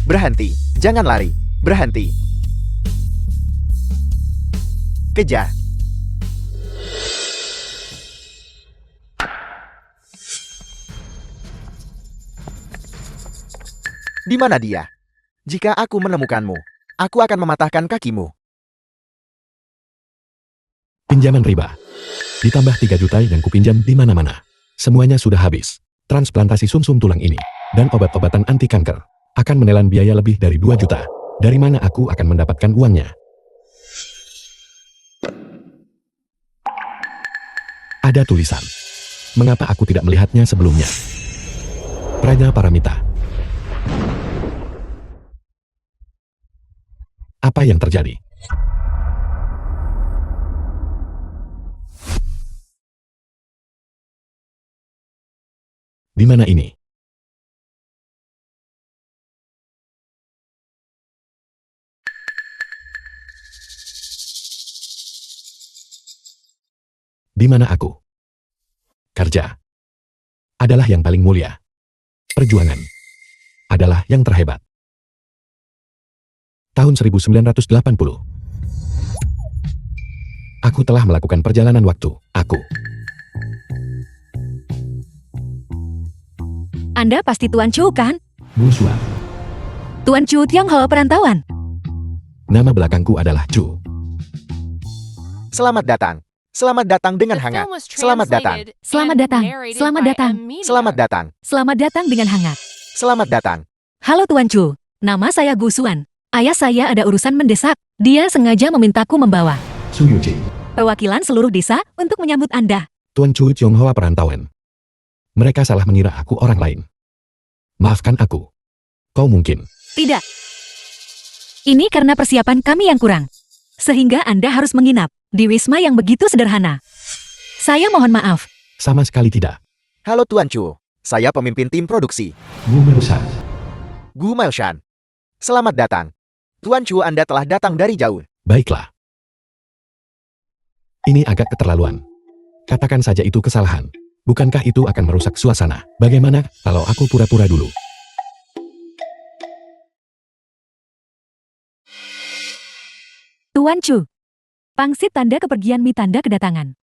Berhenti. Jangan lari. Berhenti. Kejar. Di mana dia? Jika aku menemukanmu, aku akan mematahkan kakimu. Pinjaman riba. Ditambah 3 juta yang kupinjam di mana-mana. Semuanya sudah habis. Transplantasi sumsum tulang ini dan obat-obatan anti kanker akan menelan biaya lebih dari 2 juta. Dari mana aku akan mendapatkan uangnya? Ada tulisan. Mengapa aku tidak melihatnya sebelumnya? Praja Paramita. Apa yang terjadi? Di mana ini? Di mana aku? Kerja adalah yang paling mulia. Perjuangan adalah yang terhebat. Tahun 1980. Aku telah melakukan perjalanan waktu. Anda pasti Tuan Chu kan? Gusua. Tuan Chu Tionghoa perantauan. Nama belakangku adalah Chu. Selamat datang. Selamat datang dengan hangat. Selamat datang. Selamat datang. Selamat datang. Selamat datang. Selamat datang dengan hangat. Selamat datang. Halo Tuan Chu, nama saya Gusuan. Ayah saya ada urusan mendesak. Dia sengaja memintaku membawa Suyuji. perwakilan seluruh desa untuk menyambut Anda. Tuan Chu Tionghoa perantauan. Mereka salah mengira aku orang lain. Maafkan aku. Kau mungkin. Tidak. Ini karena persiapan kami yang kurang. Sehingga Anda harus menginap di wisma yang begitu sederhana. Saya mohon maaf. Sama sekali tidak. Halo Tuan Chu. Saya pemimpin tim produksi. Gu Merusan. Gu Mailshan. Selamat datang. Tuan Chu, Anda telah datang dari jauh. Baiklah. Ini agak keterlaluan. Katakan saja itu kesalahan. Bukankah itu akan merusak suasana? Bagaimana kalau aku pura-pura dulu? Tuan Chu. Pangsit tanda kepergian mie tanda kedatangan.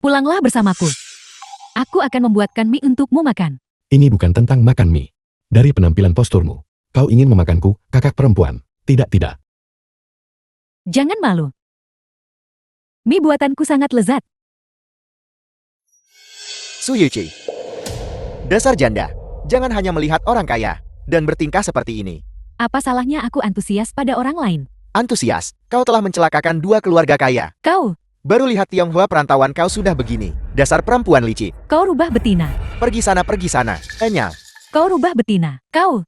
Pulanglah bersamaku. Aku akan membuatkan mie untukmu makan. Ini bukan tentang makan mie. Dari penampilan posturmu, kau ingin memakanku, kakak perempuan. Tidak, tidak. Jangan malu. Mie buatanku sangat lezat. Suyuchi. Dasar janda. Jangan hanya melihat orang kaya dan bertingkah seperti ini. Apa salahnya aku antusias pada orang lain? Antusias, kau telah mencelakakan 2 keluarga kaya. Kau, Baru lihat Tionghoa perantauan kau sudah begini. Dasar perempuan licik. kau rubah betina. Pergi sana, pergi sana. Enyal. Kau rubah betina. Kau.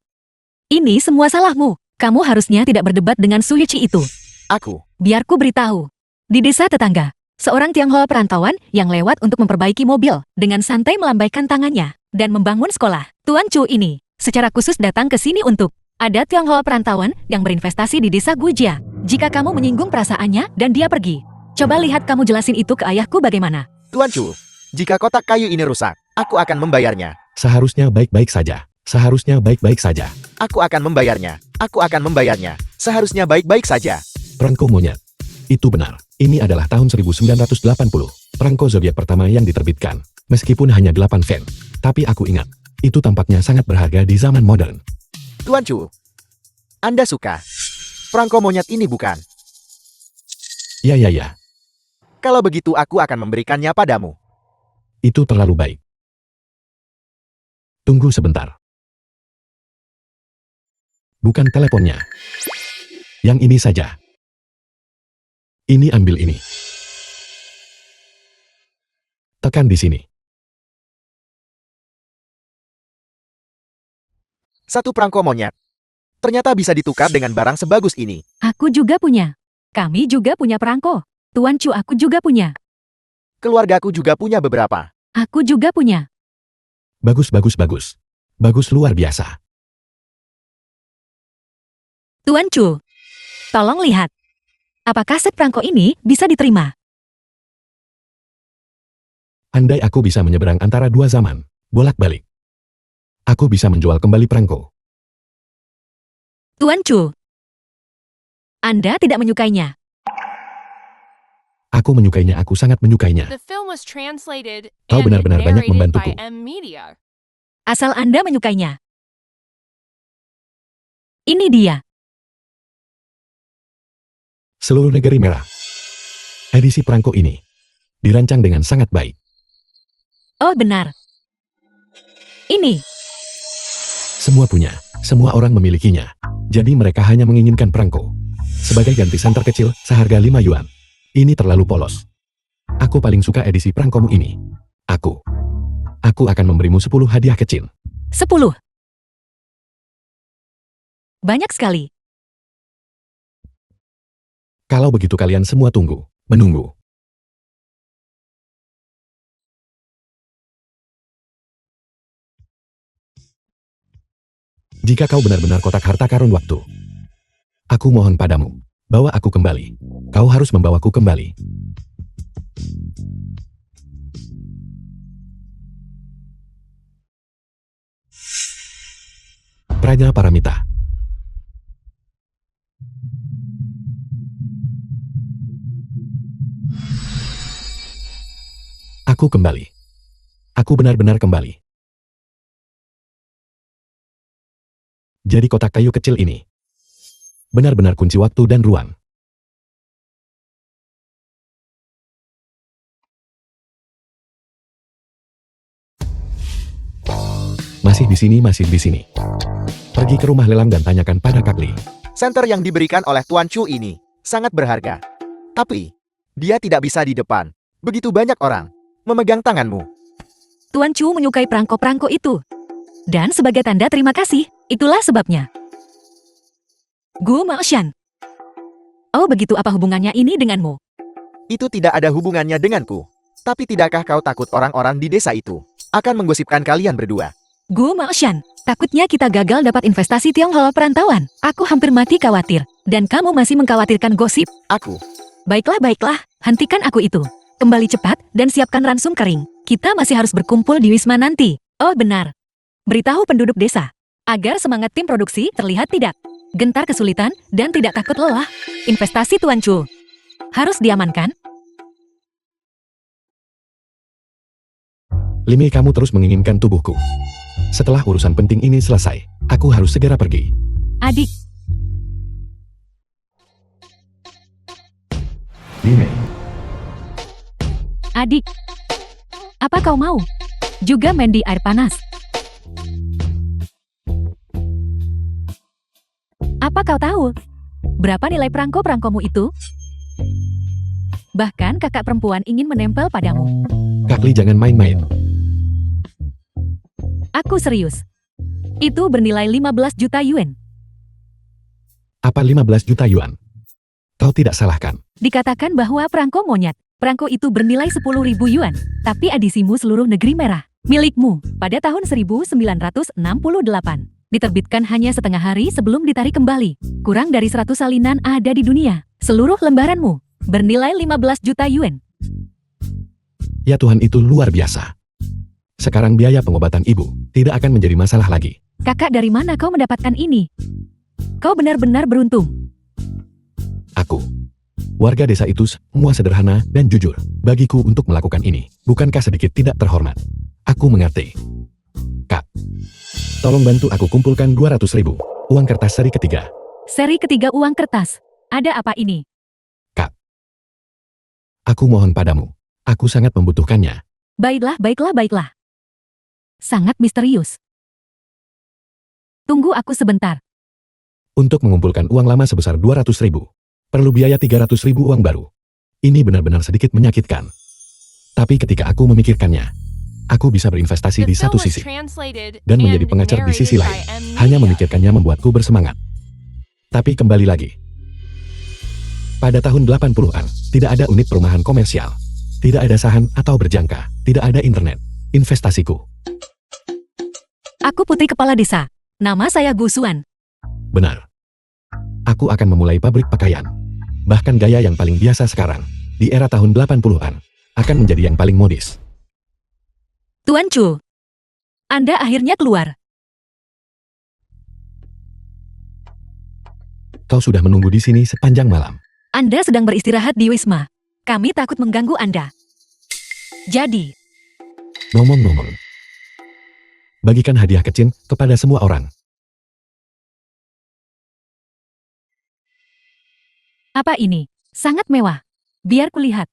Ini semua salahmu. Kamu harusnya tidak berdebat dengan Suyuchi itu. Aku. Biar ku beritahu. Di desa tetangga, seorang Tionghoa perantauan yang lewat untuk memperbaiki mobil dengan santai melambaikan tangannya dan membangun sekolah. Tuan Chu ini secara khusus datang ke sini untuk ada Tionghoa perantauan yang berinvestasi di desa Gujia. Jika kamu menyinggung perasaannya dan dia pergi, coba lihat kamu jelasin itu ke ayahku bagaimana. Tuan Chu, jika kotak kayu ini rusak, aku akan membayarnya. Seharusnya baik-baik saja. Seharusnya baik-baik saja. Aku akan membayarnya. Aku akan membayarnya. Seharusnya baik-baik saja. Perangko monyet. Itu benar. Ini adalah tahun 1980. Perangko zodiak pertama yang diterbitkan. Meskipun hanya 8 fen. Tapi aku ingat. Itu tampaknya sangat berharga di zaman modern. Tuan Chu, Anda suka perangko monyet ini bukan? Ya. Kalau begitu aku akan memberikannya padamu. Itu terlalu baik. Tunggu sebentar. Bukan teleponnya. Yang ini saja. Ini ambil ini. Tekan di sini. Satu perangko monyet. Ternyata bisa ditukar dengan barang sebagus ini. Aku juga punya. Kami juga punya perangko. Tuan Chu, aku juga punya. Keluargaku juga punya beberapa. Aku juga punya. Bagus. Bagus luar biasa. Tuan Chu, tolong lihat. Apakah set perangko ini bisa diterima? Andai aku bisa menyeberang antara 2 zaman, bolak-balik. Aku bisa menjual kembali perangko. Tuan Chu. Anda tidak menyukainya. Aku menyukainya, aku sangat menyukainya. The film was translated Kau and benar-benar banyak narrated membantuku. by M Media. Asal Anda menyukainya. Ini dia. Seluruh Negeri Merah. Edisi perangko ini dirancang dengan sangat baik. Oh benar. Ini. Semua punya, semua orang memilikinya. Jadi mereka hanya menginginkan perangko. Sebagai ganti santer kecil seharga 5 yuan. Ini terlalu polos. Aku paling suka edisi perangkomu ini. Aku akan memberimu 10 hadiah kecil. 10. Banyak sekali. Kalau begitu kalian semua menunggu. Jika kau benar-benar kotak harta karun waktu, aku mohon padamu, bawa aku kembali. Kau harus membawaku kembali. Prajna Paramita. Aku kembali. Aku benar-benar kembali. Jadi kotak kayu kecil ini benar-benar kunci waktu dan ruang. Masih di sini, masih di sini. Pergi ke rumah lelang dan tanyakan pada Kak Li. Senter yang diberikan oleh Tuan Chu ini sangat berharga. Tapi, dia tidak bisa di depan. Begitu banyak orang memegang tanganmu. Tuan Chu menyukai perangko-perangko itu. Dan sebagai tanda terima kasih, itulah sebabnya. Gu Maoshan. Oh begitu, apa hubungannya ini denganmu? Itu tidak ada hubungannya denganku. Tapi tidakkah kau takut orang-orang di desa itu akan menggosipkan kalian berdua? Gu Maoshan, takutnya kita gagal dapat investasi Tionghoa perantauan. Aku hampir mati khawatir. Dan kamu masih mengkhawatirkan gosip. Aku. Baiklah, hentikan aku itu. Kembali cepat dan siapkan ransum kering. Kita masih harus berkumpul di Wisma nanti. Oh benar. Beritahu penduduk desa, agar semangat tim produksi terlihat tidak gentar kesulitan dan tidak takut lelah. Investasi Tuan Chu harus diamankan. Limi, kamu terus menginginkan tubuhku. Setelah urusan penting ini selesai, aku harus segera pergi. Adik, Limi. adik, apa kau mau juga main di air panas? Apa kau tahu berapa nilai perangko-perangkomu itu? Bahkan kakak perempuan ingin menempel padamu. Kak Li, jangan main-main. Aku serius. Itu bernilai 15 juta yuan. Apa 15 juta yuan? Kau tidak salahkan. Dikatakan bahwa perangko monyet. Perangko itu bernilai 10.000 yuan. Tapi edisimu seluruh negeri merah. Milikmu pada tahun 1968. Diterbitkan hanya setengah hari sebelum ditarik kembali. Kurang dari 100 salinan ada di dunia. Seluruh lembaranmu bernilai 15 juta yuan. Ya Tuhan, itu luar biasa. Sekarang biaya pengobatan ibu tidak akan menjadi masalah lagi. Kakak, dari mana kau mendapatkan ini? Kau benar-benar beruntung. Aku. Warga desa itu semua sederhana dan jujur. Bagiku untuk melakukan ini, bukankah sedikit tidak terhormat? Aku mengerti. Kak, tolong bantu aku kumpulkan 200.000 uang kertas seri ketiga. Seri ketiga uang kertas. Ada apa ini? Kak, aku mohon padamu. Aku sangat membutuhkannya. Baiklah. Sangat misterius. Tunggu aku sebentar. Untuk mengumpulkan uang lama sebesar 200.000, perlu biaya 300.000 uang baru. Ini benar-benar sedikit menyakitkan. Tapi ketika aku memikirkannya, aku bisa berinvestasi di satu sisi dan menjadi pengacar di sisi lain. Hanya memikirkannya membuatku bersemangat. Tapi kembali lagi. Pada tahun 80-an, tidak ada unit perumahan komersial. Tidak ada saham atau berjangka. Tidak ada internet. Investasiku. Aku putri kepala desa. Nama saya Gu Suan. Benar. Aku akan memulai pabrik pakaian. Bahkan gaya yang paling biasa sekarang, di era tahun 80-an, akan menjadi yang paling modis. Tuan Chu, Anda akhirnya keluar. Kau sudah menunggu di sini sepanjang malam. Anda sedang beristirahat di Wisma. Kami takut mengganggu Anda. Jadi, Ngomong-ngomong, bagikan hadiah kecil kepada semua orang. apa ini? Sangat mewah. Biar kulihat.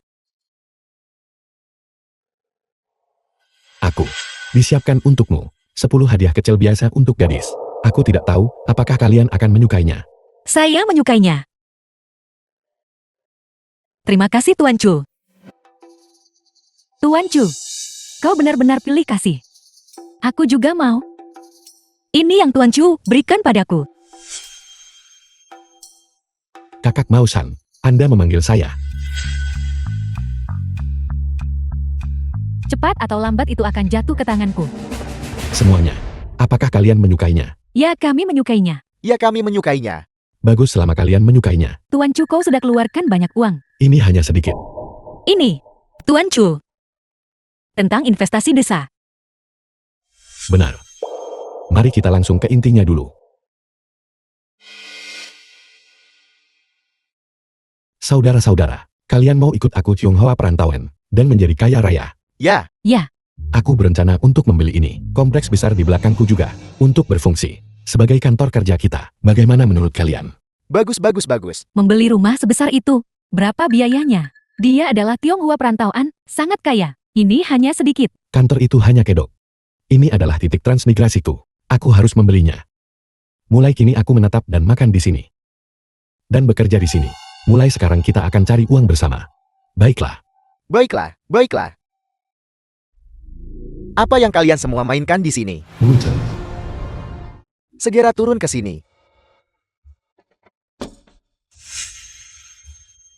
Aku disiapkan untukmu 10 hadiah kecil biasa untuk gadis. Aku tidak tahu apakah kalian akan menyukainya. Saya menyukainya. Terima kasih Tuan Chu. Tuan Chu, kau benar-benar pilih kasih. Aku juga mau. Ini yang Tuan Chu berikan padaku. Kakak Mausan, Anda memanggil saya. Cepat atau lambat itu akan jatuh ke tanganku. Semuanya. Apakah kalian menyukainya? Ya, kami menyukainya. Ya, kami menyukainya. Bagus selama kalian menyukainya. Tuan Chu, kau sudah keluarkan banyak uang. Ini hanya sedikit. Ini, Tuan Chu. Tentang investasi desa. Benar. Mari kita langsung ke intinya dulu. Saudara-saudara, kalian mau ikut aku Tionghoa perantauan dan menjadi kaya raya? Ya, Aku berencana untuk membeli ini. Kompleks besar di belakangku juga untuk berfungsi sebagai kantor kerja kita. Bagaimana menurut kalian? bagus, bagus, bagus. Membeli rumah sebesar itu. Berapa biayanya? Dia adalah Tionghoa perantauan, sangat kaya. Ini hanya sedikit. Kantor itu hanya kedok. Ini adalah titik transmigrasiku. Aku harus membelinya. Mulai kini aku menetap dan makan di sini. Dan bekerja di sini. Mulai sekarang kita akan cari uang bersama. Baiklah. Baiklah, baiklah. Apa yang kalian semua mainkan di sini? Segera turun ke sini.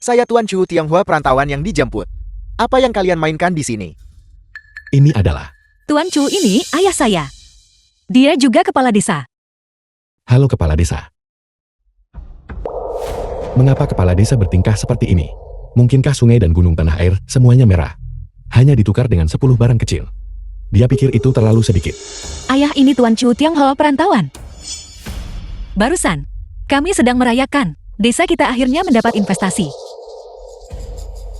Saya Tuan Chu Tionghoa perantauan yang dijemput. Apa yang kalian mainkan di sini? Ini adalah. Tuan Chu ini ayah saya. Dia juga kepala desa. Halo kepala desa. Mengapa kepala desa bertingkah seperti ini? Mungkinkah sungai dan gunung tanah air semuanya merah? Hanya ditukar dengan 10 barang kecil. Dia pikir itu terlalu sedikit. Ayah ini Tuan Chu Tionghoa perantauan. Barusan, kami sedang merayakan. Desa kita akhirnya mendapat investasi.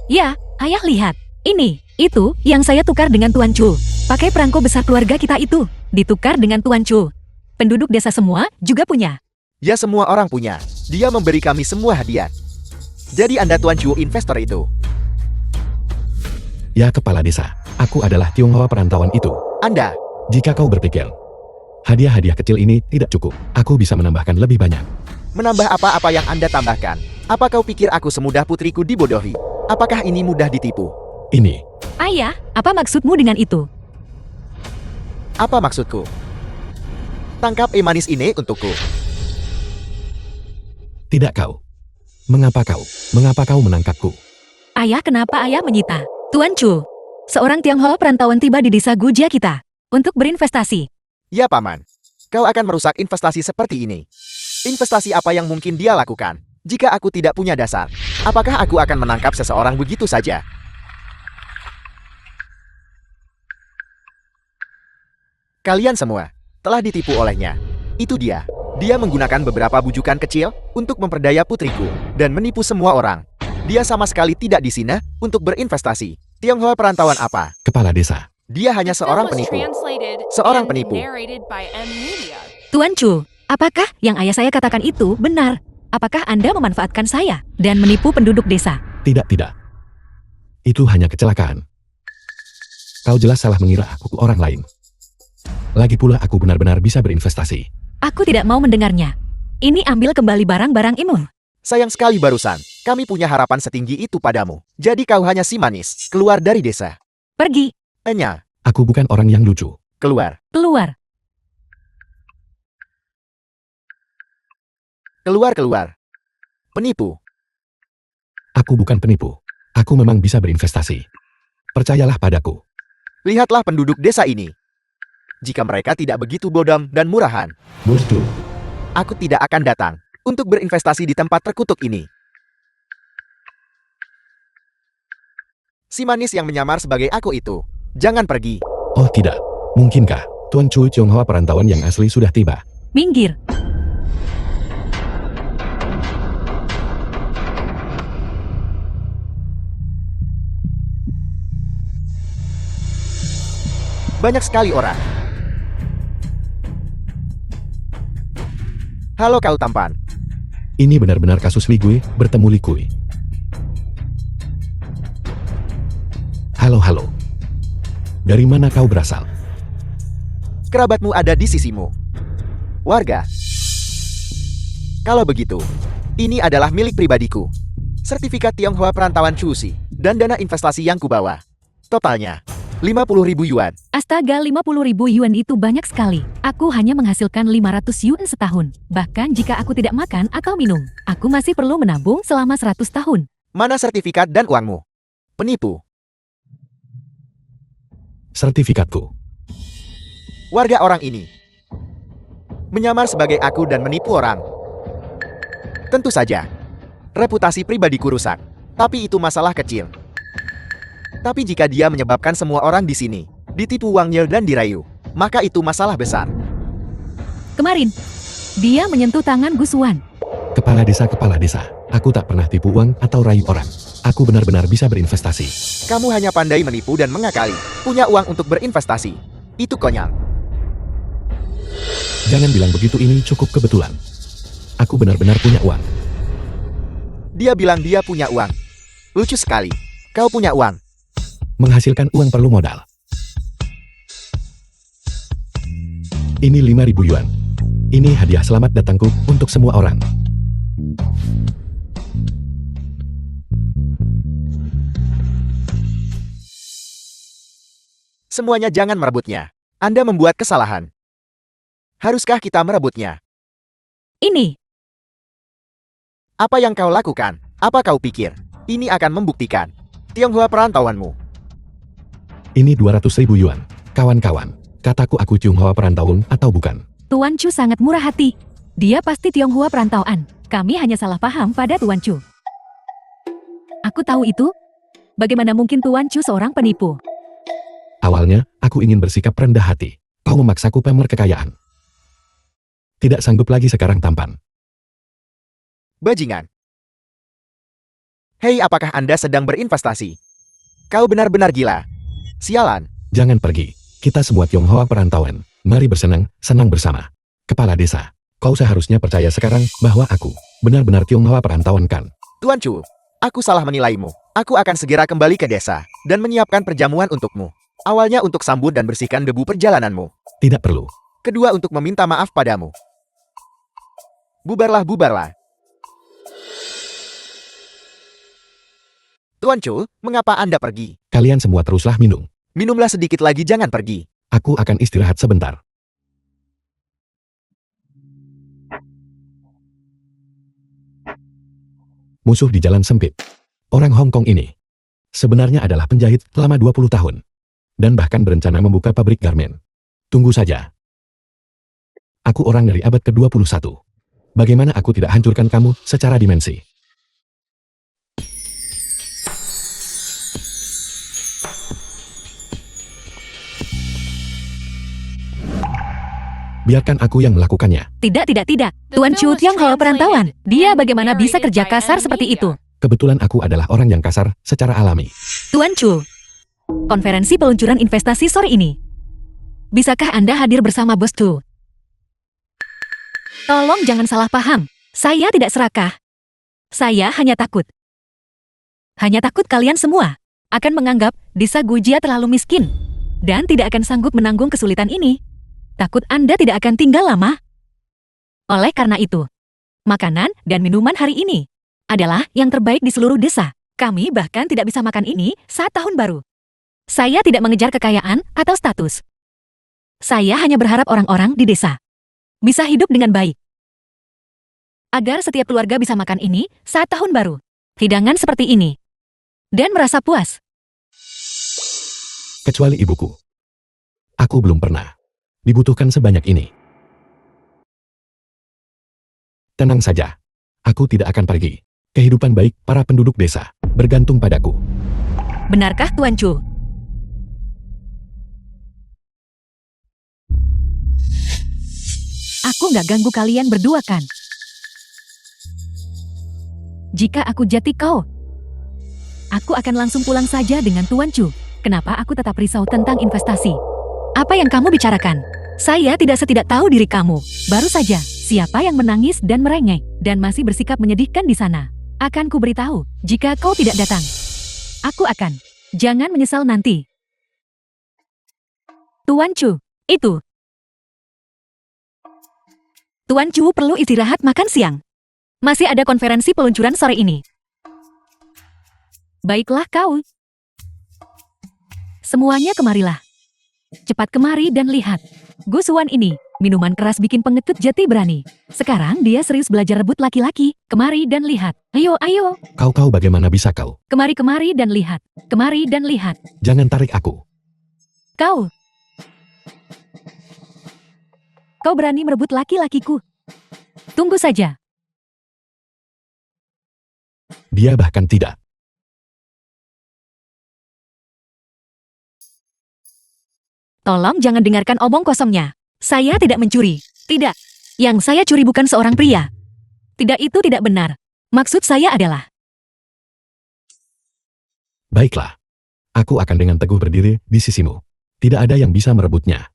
Ya, ayah lihat. Ini, itu, yang saya tukar dengan Tuan Chu. Pakai perangko besar keluarga kita itu. Ditukar dengan Tuan Chu. Penduduk desa semua juga punya. Ya, semua orang punya. Dia memberi kami semua hadiah. Jadi Anda Tuan Chu investor itu. Ya kepala desa, aku adalah Tionghoa perantauan itu. Anda, Jika kau berpikir, hadiah-hadiah kecil ini tidak cukup, aku bisa menambahkan lebih banyak. menambah apa-apa yang Anda tambahkan. Apa kau pikir aku semudah putriku dibodohi? Apakah ini mudah ditipu? Ini, Ayah, apa maksudmu dengan itu? Apa maksudku? Tangkap manis ini untukku. tidak kau. Mengapa kau menangkapku? Ayah, kenapa ayah menyita? Tuan Chu, seorang Tionghoa perantauan tiba di desa Gujia kita untuk berinvestasi. Ya, Paman. Kau akan merusak investasi seperti ini. Investasi apa yang mungkin dia lakukan? Jika aku tidak punya dasar, apakah aku akan menangkap seseorang begitu saja? Kalian semua telah ditipu olehnya. Itu dia. Dia menggunakan beberapa bujukan kecil untuk memperdaya putriku dan menipu semua orang. Dia sama sekali tidak di sini untuk berinvestasi. Tionghoa perantauan apa? Kepala desa, Dia hanya The film seorang was penipu. translated Seorang and penipu. narrated by M Media. Tuan Chu, apakah yang ayah saya katakan itu benar? Apakah Anda memanfaatkan saya dan menipu penduduk desa? tidak. Itu hanya kecelakaan. Kau jelas salah mengira aku orang lain. Lagi pula aku benar-benar bisa berinvestasi. Aku tidak mau mendengarnya. Ini ambil kembali barang-barang Imul. Sayang sekali barusan. Kami punya harapan setinggi itu padamu. Jadi kau hanya si manis. Keluar dari desa. Pergi, Enya, Aku bukan orang yang lucu. keluar. keluar. Keluar. Penipu. Aku bukan penipu. Aku memang bisa berinvestasi. Percayalah padaku. Lihatlah penduduk desa ini. Jika mereka tidak begitu bodoh dan murahan, Bodoh. aku tidak akan datang untuk berinvestasi di tempat terkutuk ini. Si manis yang menyamar sebagai aku itu. Jangan pergi. Oh tidak. Mungkinkah Tuan Chu Tionghoa perantauan yang asli sudah tiba? Minggir. Banyak sekali orang. Halo kau tampan. Ini benar-benar kasus Li Gui bertemu Li Kui. Halo. Dari mana kau berasal? Kerabatmu ada di sisimu. Warga. Kalau begitu, ini adalah milik pribadiku. Sertifikat Tionghoa perantauan Chuxi dan dana investasi yang kubawa. Totalnya 50.000 yuan. Astaga, 50.000 yuan itu banyak sekali. Aku hanya menghasilkan 500 yuan setahun. Bahkan jika aku tidak makan atau minum, aku masih perlu menabung selama 100 tahun. Mana sertifikat dan uangmu? Penipu. Sertifikatku. Warga orang ini menyamar sebagai aku dan menipu orang. Tentu saja, reputasi pribadiku rusak. Tapi itu masalah kecil. Tapi jika dia menyebabkan semua orang di sini ditipu uangnya dan dirayu, maka itu masalah besar. Kemarin, dia menyentuh tangan Gus Wan. Kepala desa, aku tak pernah tipu uang atau rayu orang. Aku benar-benar bisa berinvestasi. Kamu hanya pandai menipu dan mengakali. Punya uang untuk berinvestasi. Itu konyol. Jangan bilang begitu, ini cukup kebetulan. Aku benar-benar punya uang. Dia bilang dia punya uang. Lucu sekali. Kau punya uang. Menghasilkan uang perlu modal. Ini 5.000 yuan. Ini hadiah selamat datangku untuk semua orang. Semuanya jangan merebutnya. Anda membuat kesalahan. Haruskah kita merebutnya? Ini, Apa yang kau lakukan? Apa kau pikir? Ini akan membuktikan Tionghoa perantauanmu. Ini 200.000 yuan. Kawan-kawan, kataku aku Tionghoa perantauan atau bukan? Tuan Chu sangat murah hati. Dia pasti Tionghoa perantauan. Kami hanya salah paham pada Tuan Chu. Aku tahu itu. Bagaimana mungkin Tuan Chu seorang penipu? Awalnya, aku ingin bersikap rendah hati. Kau memaksaku pamer kekayaan. Tidak sanggup lagi sekarang tampan. Bajingan. Hei, apakah Anda sedang berinvestasi? Kau benar-benar gila. Sialan. Jangan pergi. Kita semua Tionghoa perantauan. Mari senang bersama. Kepala desa, kau seharusnya percaya sekarang bahwa aku benar-benar Tionghoa perantauan kan? Tuan Chu, aku salah menilaimu. Aku akan segera kembali ke desa dan menyiapkan perjamuan untukmu. Awalnya untuk sambut dan bersihkan debu perjalananmu. Tidak perlu. Kedua untuk meminta maaf padamu. Bubarlah. Tuan Chu, mengapa Anda pergi? Kalian semua teruslah minum. Minumlah sedikit lagi, jangan pergi. Aku akan istirahat sebentar. Musuh di jalan sempit. Orang Hong Kong ini sebenarnya adalah penjahit selama 20 tahun. Dan bahkan berencana membuka pabrik garmen. Tunggu saja. Aku orang dari abad ke-21. Bagaimana aku tidak hancurkan kamu secara dimensi? Biarkan aku yang melakukannya. Tidak. Tuan Chu Tionghoa perantauan. Dia bagaimana bisa kerja kasar seperti itu? Kebetulan aku adalah orang yang kasar secara alami. Tuan Chu, konferensi peluncuran investasi sore ini. Bisakah Anda hadir bersama Bos Tu? Tolong jangan salah paham. Saya tidak serakah. Saya hanya takut. Hanya takut kalian semua akan menganggap desa Gujia terlalu miskin dan tidak akan sanggup menanggung kesulitan ini. Takut Anda tidak akan tinggal lama. Oleh karena itu, makanan dan minuman hari ini adalah yang terbaik di seluruh desa. Kami bahkan tidak bisa makan ini saat tahun baru. Saya tidak mengejar kekayaan atau status. Saya hanya berharap orang-orang di desa bisa hidup dengan baik. Agar setiap keluarga bisa makan ini saat tahun baru. Hidangan seperti ini. Dan merasa puas. Kecuali ibuku. Aku belum pernah dibutuhkan sebanyak ini. Tenang saja. Aku tidak akan pergi. Kehidupan baik para penduduk desa bergantung padaku. Benarkah Tuan Chu? Aku nggak ganggu kalian berdua kan? Jika aku jati kau, aku akan langsung pulang saja dengan Tuan Chu. Kenapa aku tetap risau tentang investasi? Apa yang kamu bicarakan? Saya tidak tahu diri kamu. Baru saja, siapa yang menangis dan merengek dan masih bersikap menyedihkan di sana? Akan ku beritahu jika kau tidak datang. Aku akan. Jangan menyesal nanti. Tuan Chu, itu. Tuan Chu perlu istirahat makan siang. Masih ada konferensi peluncuran sore ini. Baiklah kau. Semuanya kemarilah. Cepat kemari dan lihat. Gusuan ini, minuman keras bikin pengecut jati berani. Sekarang dia serius belajar rebut laki-laki. Kemari dan lihat. Ayo, ayo. Kau bagaimana bisa kau? Kemari dan lihat. Kemari dan lihat. Jangan tarik aku. Kau. Kau berani merebut laki-lakiku. Tunggu saja. Dia bahkan tidak. Tolong jangan dengarkan omong kosongnya. Saya tidak mencuri. Tidak. Yang saya curi bukan seorang pria. Tidak, itu tidak benar. Maksud saya adalah... Baiklah. Aku akan dengan teguh berdiri di sisimu. Tidak ada yang bisa merebutnya.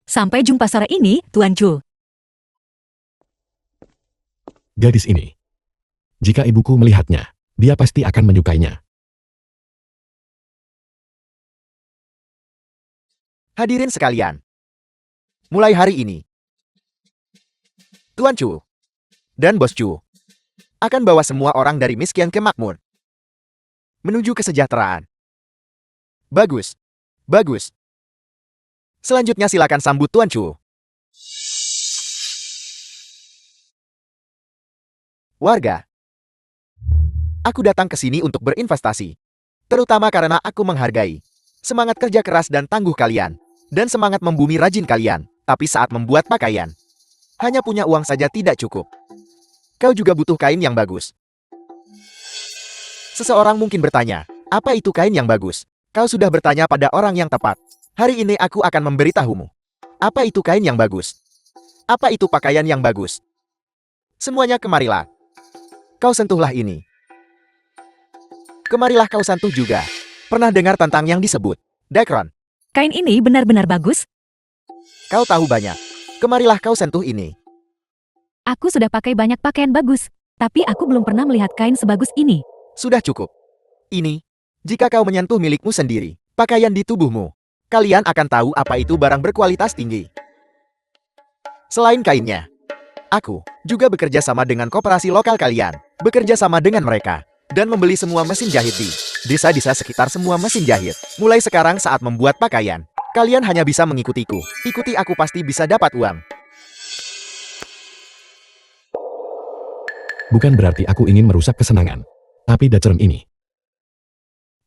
Sampai jumpa sore ini, Tuan Chu. Gadis ini. Jika ibuku melihatnya, dia pasti akan menyukainya. Hadirin sekalian. Mulai hari ini, Tuan Chu dan Bos Chu akan bawa semua orang dari miskin ke makmur. Menuju kesejahteraan. Bagus. Bagus. Selanjutnya silakan sambut Tuan Chu. Warga. Aku datang ke sini untuk berinvestasi. Terutama karena aku menghargai semangat kerja keras dan tangguh kalian. Dan semangat membumi rajin kalian. Tapi saat membuat pakaian, hanya punya uang saja tidak cukup. Kau juga butuh kain yang bagus. Seseorang mungkin bertanya, apa itu kain yang bagus? Kau sudah bertanya pada orang yang tepat. Hari ini aku akan memberitahumu. Apa itu kain yang bagus? Apa itu pakaian yang bagus? Semuanya kemarilah. Kau sentuhlah ini. Kemarilah kau sentuh juga. Pernah dengar tentang yang disebut Dekron? Kain ini benar-benar bagus. Kau tahu banyak. Kemarilah kau sentuh ini. Aku sudah pakai banyak pakaian bagus. Tapi aku belum pernah melihat kain sebagus ini. Sudah cukup. Ini, jika kau menyentuh milikmu sendiri, pakaian di tubuhmu, kalian akan tahu apa itu barang berkualitas tinggi. Selain kainnya, aku juga bekerja sama dengan koperasi lokal kalian, bekerja sama dengan mereka, dan membeli semua mesin jahit di desa-desa sekitar semua mesin jahit. Mulai sekarang saat membuat pakaian, kalian hanya bisa mengikutiku. Ikuti aku pasti bisa dapat uang. Bukan berarti aku ingin merusak kesenangan. Tapi Dacerem ini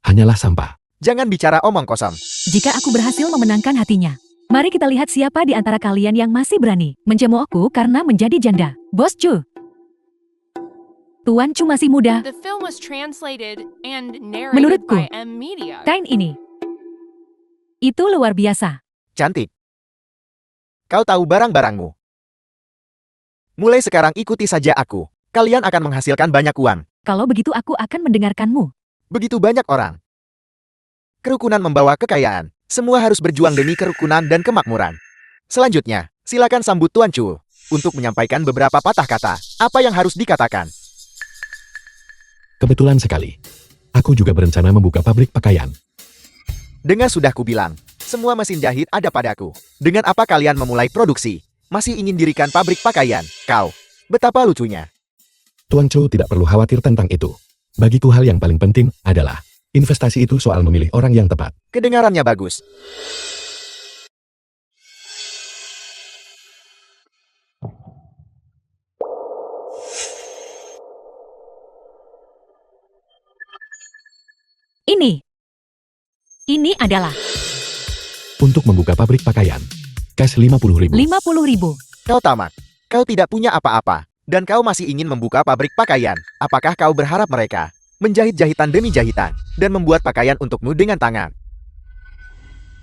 hanyalah sampah. Jangan bicara omong kosong. Jika aku berhasil memenangkan hatinya, mari kita lihat siapa di antara kalian yang masih berani mencemoohku karena menjadi janda. Bos Chu. Tuan Chu masih muda. The film was translated and narrated Menurutku, by M Media. Kain ini. Itu luar biasa. Cantik. Kau tahu barang-barangmu. Mulai sekarang ikuti saja aku. Kalian akan menghasilkan banyak uang. Kalau begitu aku akan mendengarkanmu. Begitu banyak orang. Kerukunan membawa kekayaan. Semua harus berjuang demi kerukunan dan kemakmuran. Selanjutnya, silakan sambut Tuan Chu untuk menyampaikan beberapa patah kata. Apa yang harus dikatakan? Kebetulan sekali. Aku juga berencana membuka pabrik pakaian. Dengar sudah kubilang, semua mesin jahit ada padaku. Dengan apa kalian memulai produksi? Masih ingin dirikan pabrik pakaian? Kau. Betapa lucunya. Tuan Chu tidak perlu khawatir tentang itu. Bagiku hal yang paling penting adalah investasi itu soal memilih orang yang tepat. Kedengarannya bagus. Ini adalah Untuk membuka pabrik pakaian. Cash 50.000. 50.000. Kau tamat. Kau tidak punya apa-apa. Dan kau masih ingin membuka pabrik pakaian. Apakah kau berharap mereka menjahit jahitan demi jahitan dan membuat pakaian untukmu dengan tangan?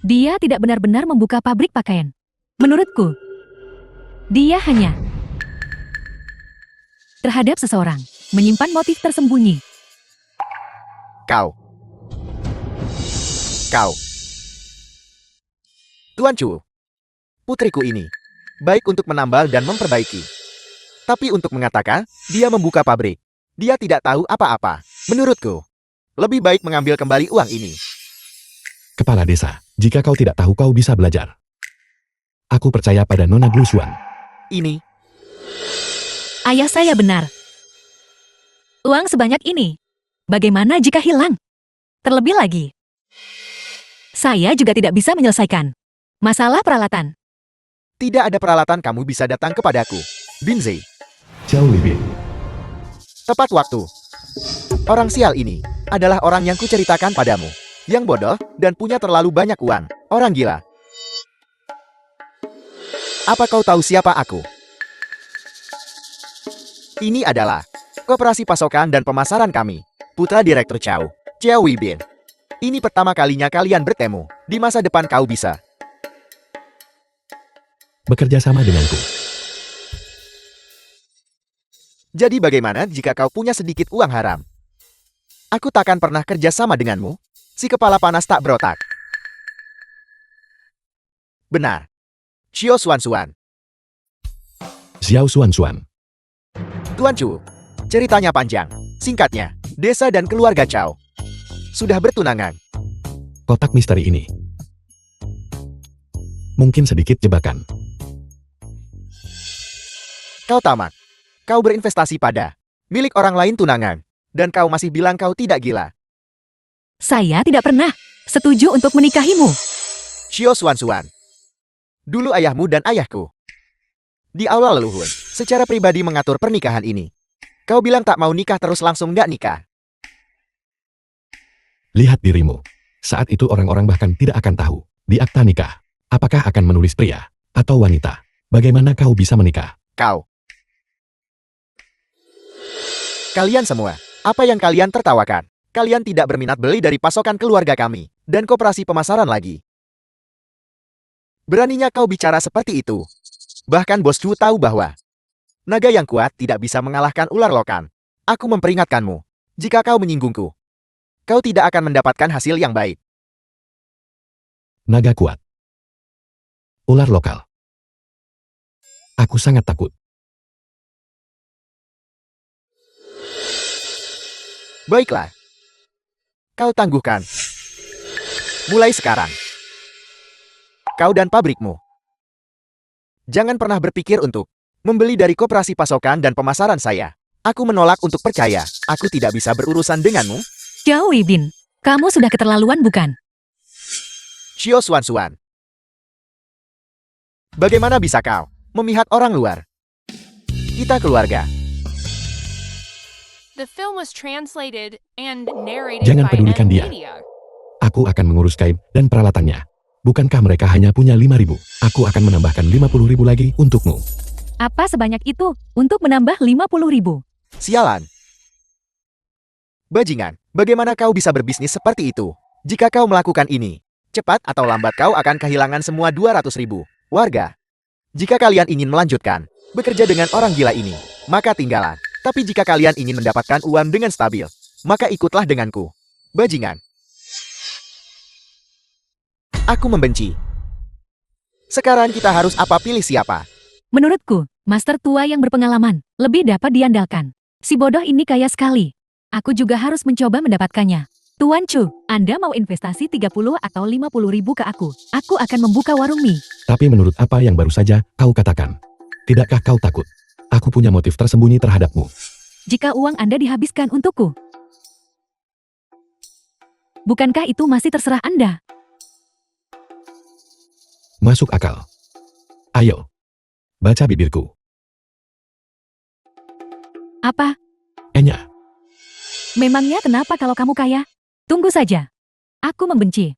Dia tidak benar-benar membuka pabrik pakaian. Menurutku, dia hanya terhadap seseorang menyimpan motif tersembunyi. Kau. Tuan Chu. Putriku ini baik untuk menambal dan memperbaiki. Tapi untuk mengatakan, dia membuka pabrik. Dia tidak tahu apa-apa. Menurutku, lebih baik mengambil kembali uang ini. Kepala desa, jika kau tidak tahu kau bisa belajar. Aku percaya pada Nona Glusuan. Ini, Ayah saya benar. Uang sebanyak ini, bagaimana jika hilang? Terlebih lagi, saya juga tidak bisa menyelesaikan masalah peralatan. tidak ada peralatan kamu bisa datang kepadaku. Binzei, Xiao Libin. tepat waktu. Orang sial ini adalah orang yang kuceritakan padamu. Yang bodoh dan punya terlalu banyak uang. Orang gila. Apa kau tahu siapa aku? Ini adalah Koperasi Pasokan dan Pemasaran kami. Putra Direktur Chow, Xiao Weibin. Ini pertama kalinya kalian bertemu. Di masa depan kau bisa. Bekerja sama denganku. Jadi bagaimana jika kau punya sedikit uang haram? Aku takkan pernah kerja sama denganmu. Si kepala panas tak berotak. Benar. Xiao Xuan. Xiao Xuan. Tuan Chu, ceritanya panjang. Singkatnya, desa dan keluarga Chow sudah bertunangan. Kotak misteri ini. Mungkin sedikit jebakan. Kau tamak. Kau berinvestasi pada milik orang lain tunangan. Dan kau masih bilang kau tidak gila. Saya tidak pernah setuju untuk menikahimu. Xiao Xuan. Dulu ayahmu dan ayahku di aula leluhur secara pribadi mengatur pernikahan ini. Kau bilang tak mau nikah terus langsung nggak nikah. Lihat dirimu. Saat itu orang-orang bahkan tidak akan tahu. Di akta nikah, apakah akan menulis pria atau wanita? Bagaimana kau bisa menikah? Kalian semua, apa yang kalian tertawakan? Kalian tidak berminat beli dari pasokan keluarga kami, dan koperasi pemasaran lagi. Beraninya kau bicara seperti itu. Bahkan Bos Chu tahu bahwa naga yang kuat tidak bisa mengalahkan ular lokan. Aku memperingatkanmu, jika kau menyinggungku, kau tidak akan mendapatkan hasil yang baik. Naga kuat. Ular lokal. Aku sangat takut. Baiklah. Kau tangguhkan. Mulai sekarang. Kau dan pabrikmu. Jangan pernah berpikir untuk membeli dari koperasi pasokan dan pemasaran saya. Aku menolak untuk percaya. Aku tidak bisa berurusan denganmu. Xiao Weibin, kamu sudah keterlaluan bukan? Xiao Xuan. Bagaimana bisa kau memihak orang luar? Kita keluarga. The film was translated and narrated Jangan by pedulikan dia. Media. Aku akan mengurus Skype dan peralatannya. Bukankah mereka hanya punya 5.000? Aku akan menambahkan 50.000 lagi untukmu. Apa sebanyak itu untuk menambah 50.000? Sialan. Bajingan, bagaimana kau bisa berbisnis seperti itu? Jika kau melakukan ini, cepat atau lambat kau akan kehilangan semua 200.000 warga. Jika kalian ingin melanjutkan bekerja dengan orang gila ini, maka tinggallah. Tapi jika kalian ingin mendapatkan uang dengan stabil, maka ikutlah denganku. Bajingan. Aku membenci. Sekarang kita harus apa pilih siapa? Menurutku, master tua yang berpengalaman lebih dapat diandalkan. Si bodoh ini kaya sekali. Aku juga harus mencoba mendapatkannya. Tuan Chu, Anda mau investasi 30 atau 50.000 ke aku? Aku akan membuka warung mie. Tapi menurut apa yang baru saja kau katakan, tidakkah kau takut? Aku punya motif tersembunyi terhadapmu. Jika uang Anda dihabiskan untukku, bukankah itu masih terserah Anda? Masuk akal. Ayo, baca bibirku. Apa? Enya, Memangnya kenapa kalau kamu kaya? Tunggu saja. Aku membenci.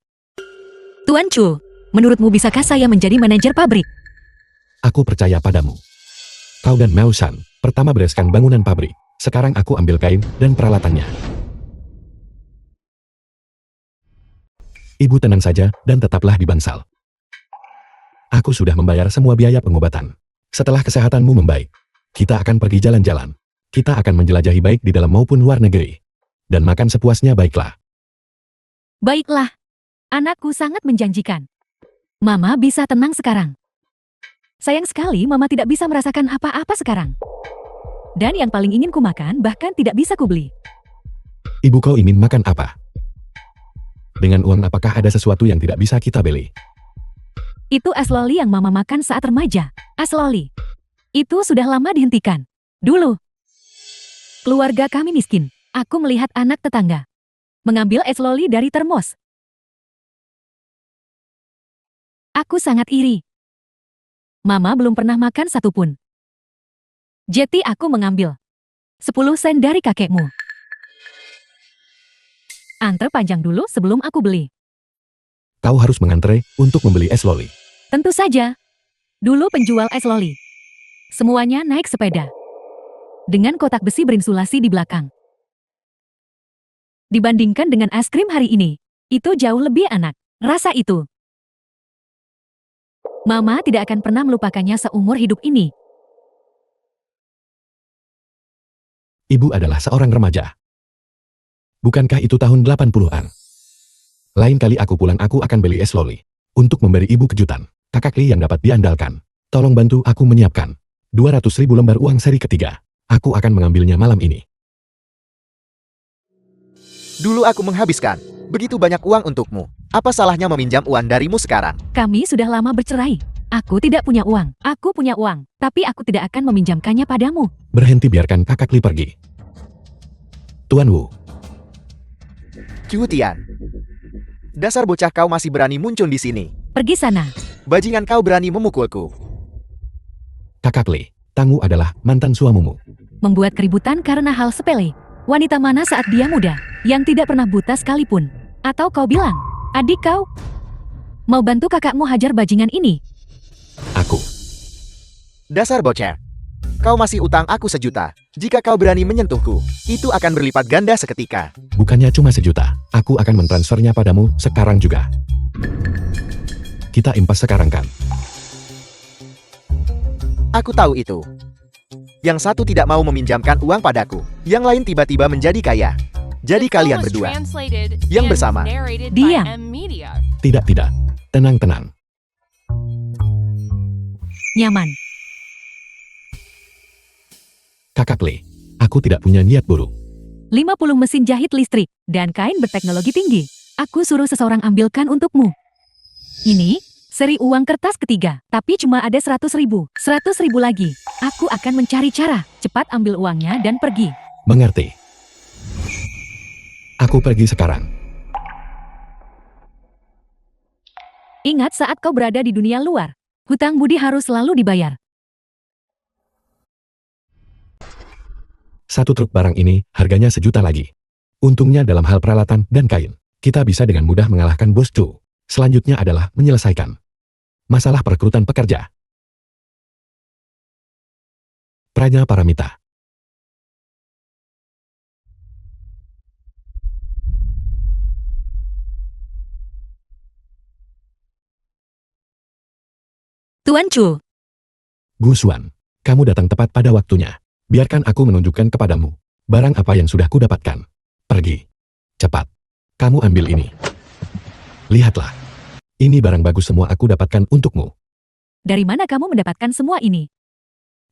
Tuan Chu, menurutmu bisakah saya menjadi manajer pabrik? aku percaya padamu. Kau dan Mao Shan pertama bereskan bangunan pabrik. Sekarang aku ambil kain dan peralatannya. Ibu tenang saja dan tetaplah di bangsal. Aku sudah membayar semua biaya pengobatan. Setelah kesehatanmu membaik, kita akan pergi jalan-jalan. Kita akan menjelajahi baik di dalam maupun luar negeri. Dan makan sepuasnya baiklah. Baiklah. Anakku sangat menjanjikan. Mama bisa tenang sekarang. Sayang sekali Mama tidak bisa merasakan apa-apa sekarang. Dan yang paling ingin ku makan bahkan tidak bisa kubeli. Ibu kau ingin makan apa? Dengan uang apakah ada sesuatu yang tidak bisa kita beli? Itu es loli yang Mama makan saat remaja. Es loli. Itu sudah lama dihentikan. Dulu. Keluarga kami miskin. Aku melihat anak tetangga mengambil es loli dari termos. Aku sangat iri. Mama belum pernah makan satu pun. Jadi aku mengambil 10 sen dari kakekmu. Antre panjang dulu sebelum aku beli. Kau harus mengantre untuk membeli es loli. Tentu saja. Dulu penjual es loli. Semuanya naik sepeda. Dengan kotak besi berinsulasi di belakang. Dibandingkan dengan es krim hari ini, itu jauh lebih enak. Rasa itu. Mama tidak akan pernah melupakannya seumur hidup ini. Ibu adalah seorang remaja. Bukankah itu tahun 80-an? Lain kali aku pulang aku akan beli es loli. Untuk memberi ibu kejutan. Kakak Li yang dapat diandalkan. Tolong bantu aku menyiapkan 200.000 lembar uang seri ketiga. Aku akan mengambilnya malam ini. Dulu aku menghabiskan begitu banyak uang untukmu. Apa salahnya meminjam uang darimu sekarang? Kami sudah lama bercerai. Aku tidak punya uang. Aku punya uang. Tapi aku tidak akan meminjamkannya padamu. Berhenti biarkan kakak Li pergi. Tuan Wu. Qiu Tian. Dasar bocah kau masih berani muncul di sini. Pergi sana. Bajingan kau berani memukulku. Kakak Li, Tang Wu adalah mantan suamimu. Membuat keributan karena hal sepele. Wanita mana saat dia muda, yang tidak pernah buta sekalipun. Atau kau bilang, adik kau mau bantu kakakmu hajar bajingan ini? Aku. Dasar bocah. Kau masih utang aku 1 juta. Jika kau berani menyentuhku, itu akan berlipat ganda seketika. Bukannya cuma 1 juta, aku akan mentransfernya padamu sekarang juga. Kita impas sekarang kan? Aku tahu itu. Yang satu tidak mau meminjamkan uang padaku. Yang lain tiba-tiba menjadi kaya. Jadi The film kalian was berdua translated yang and bersama. narrated Diam. by M Media. Tidak. Tenang. Nyaman. Kakak Li, aku tidak punya niat buruk. 50 mesin jahit listrik dan kain berteknologi tinggi. Aku suruh seseorang ambilkan untukmu. Ini seri uang kertas ketiga, tapi cuma ada 100.000. 100.000 lagi. Aku akan mencari cara. Cepat ambil uangnya dan pergi. Mengerti? Aku pergi sekarang. Ingat saat kau berada di dunia luar, hutang budi harus selalu dibayar. Satu truk barang ini harganya 1 juta lagi. Untungnya dalam hal peralatan dan kain, kita bisa dengan mudah mengalahkan Bos Chu. Selanjutnya adalah menyelesaikan masalah perekrutan pekerja. Pranya Paramita. Tuan Chu, Gu Xuan, kamu datang tepat pada waktunya. Biarkan aku menunjukkan kepadamu barang apa yang sudah kudapatkan. Pergi. Cepat. Kamu ambil ini. Lihatlah. Ini barang bagus semua aku dapatkan untukmu. dari mana kamu mendapatkan semua ini?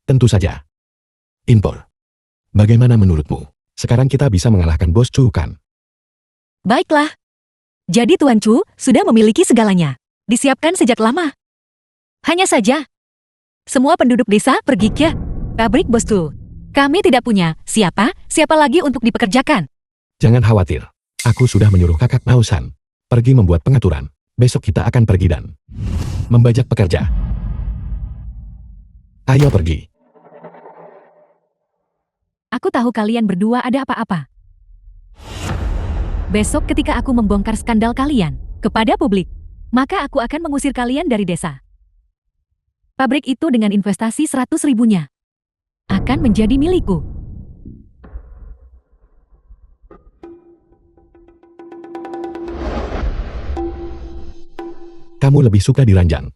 Tentu saja. Impor. Bagaimana menurutmu? Sekarang kita bisa mengalahkan Bos Chu kan? Baiklah. Jadi Tuan Chu sudah memiliki segalanya. Disiapkan sejak lama. Hanya saja, semua penduduk desa pergi ke pabrik Bos Chu. Kami tidak punya siapa lagi untuk dipekerjakan. Jangan khawatir. Aku sudah menyuruh kakak Nausan pergi membuat pengaturan. Besok kita akan pergi dan membajak pekerja. Ayo pergi. Aku tahu kalian berdua ada apa-apa. Besok ketika aku membongkar skandal kalian kepada publik, maka aku akan mengusir kalian dari desa. Pabrik itu dengan investasi 100.000-nya akan menjadi milikku. Kamu lebih suka di ranjang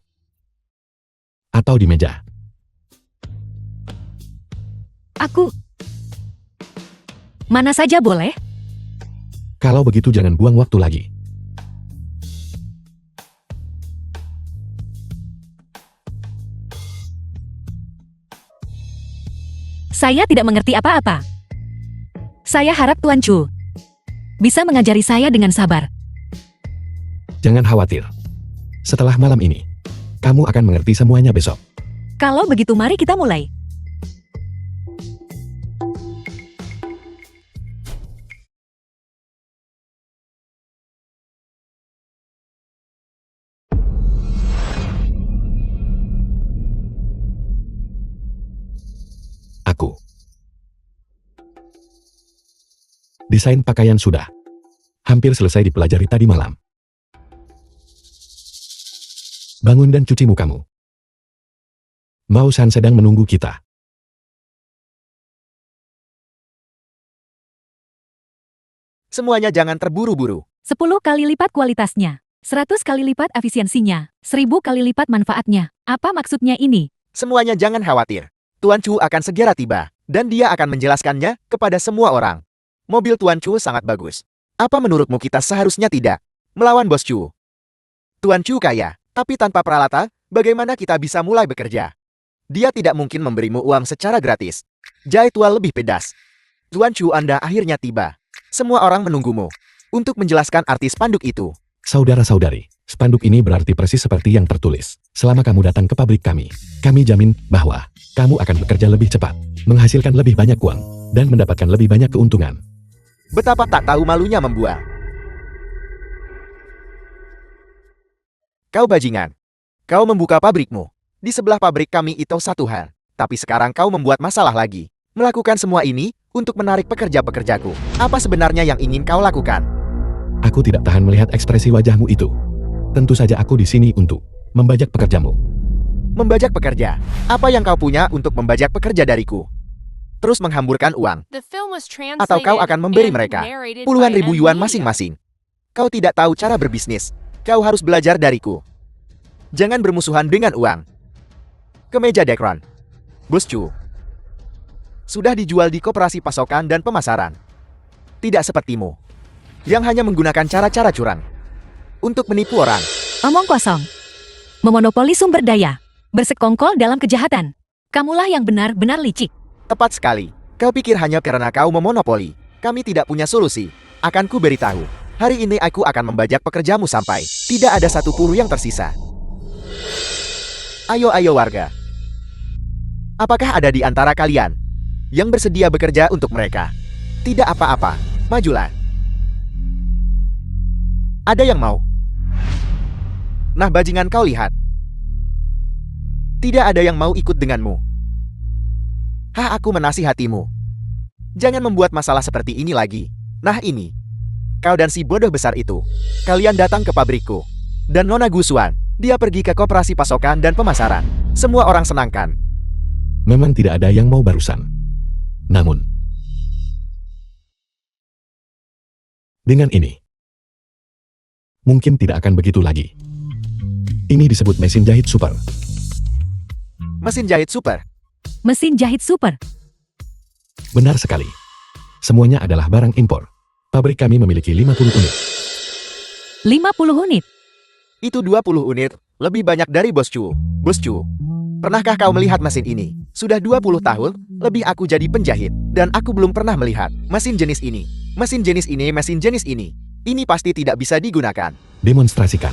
atau di meja? Aku mana saja boleh. Kalau begitu jangan buang waktu lagi. Saya tidak mengerti apa-apa. Saya harap Tuan Chu bisa mengajari saya dengan sabar. Jangan khawatir. Setelah malam ini, kamu akan mengerti semuanya besok. Kalau begitu mari kita mulai. Aku. Desain pakaian sudah. Hampir selesai dipelajari tadi malam. Bangun dan cuci mukamu. Mao Shan sedang menunggu kita. Semuanya jangan terburu-buru. 10 kali lipat kualitasnya. 100 kali lipat efisiensinya. 1000 kali lipat manfaatnya. Apa maksudnya ini? Semuanya jangan khawatir. Tuan Chu akan segera tiba, dan dia akan menjelaskannya kepada semua orang. Mobil Tuan Chu sangat bagus. Apa menurutmu kita seharusnya tidak melawan Bos Chu? Tuan Chu kaya, tapi tanpa peralatan, bagaimana kita bisa mulai bekerja? Dia tidak mungkin memberimu uang secara gratis. Jai Tua lebih pedas. Tuan Chu, Anda akhirnya tiba. Semua orang menunggumu untuk menjelaskan arti spanduk itu. Saudara-saudari, spanduk ini berarti persis seperti yang tertulis. Selama kamu datang ke pabrik kami jamin bahwa kamu akan bekerja lebih cepat, menghasilkan lebih banyak uang, dan mendapatkan lebih banyak keuntungan. Betapa tak tahu malunya membual. Kau bajingan. Kau membuka pabrikmu. Di sebelah pabrik kami itu satu hal. Tapi sekarang kau membuat masalah lagi. Melakukan semua ini untuk menarik pekerja-pekerjaku. Apa sebenarnya yang ingin kau lakukan? Aku tidak tahan melihat ekspresi wajahmu itu. Tentu saja aku di sini untuk membajak pekerjamu. Membajak pekerja? Apa yang kau punya untuk membajak pekerja dariku? Terus menghamburkan uang? The film was Atau kau translated akan memberi and mereka narrated puluhan by ribu Ed yuan Media. masing-masing? Kau tidak tahu cara berbisnis. Kau harus belajar dariku. Jangan bermusuhan dengan uang. Kemeja Dekron. Bos Chu. Sudah dijual di koperasi pasokan dan pemasaran. Tidak sepertimu, yang hanya menggunakan cara-cara curang untuk menipu orang. Omong kosong. Memonopoli sumber daya. Bersekongkol dalam kejahatan. Kamulah yang benar-benar licik. Tepat sekali. Kau pikir hanya karena kau memonopoli, kami tidak punya solusi. Akan ku beritahu. Hari ini aku akan membajak pekerjamu sampai tidak ada satu puluh yang tersisa. Ayo warga. Apakah ada di antara kalian yang bersedia bekerja untuk mereka? Tidak apa-apa, majulah. Ada yang mau? Nah, bajingan, kau lihat. Tidak ada yang mau ikut denganmu. Aku menasihatimu. Jangan membuat masalah seperti ini lagi. Nah ini. Kau dan si bodoh besar itu. Kalian datang ke pabrikku. Dan Nona Gusuan, dia pergi ke koperasi pasokan dan pemasaran. Semua orang senangkan. Memang tidak ada yang mau barusan. Namun, dengan ini, mungkin tidak akan begitu lagi. Ini disebut mesin jahit super. Mesin jahit super. Mesin jahit super. Benar sekali. Semuanya adalah barang impor. Pabrik kami memiliki 50 unit. 50 unit. Itu 20 unit, lebih banyak dari Bos Chu. Bos Chu, pernahkah kau melihat mesin ini? Sudah 20 tahun, lebih aku jadi penjahit, dan aku belum pernah melihat mesin jenis ini. Mesin jenis ini, mesin jenis ini. Ini pasti tidak bisa digunakan. Demonstrasikan.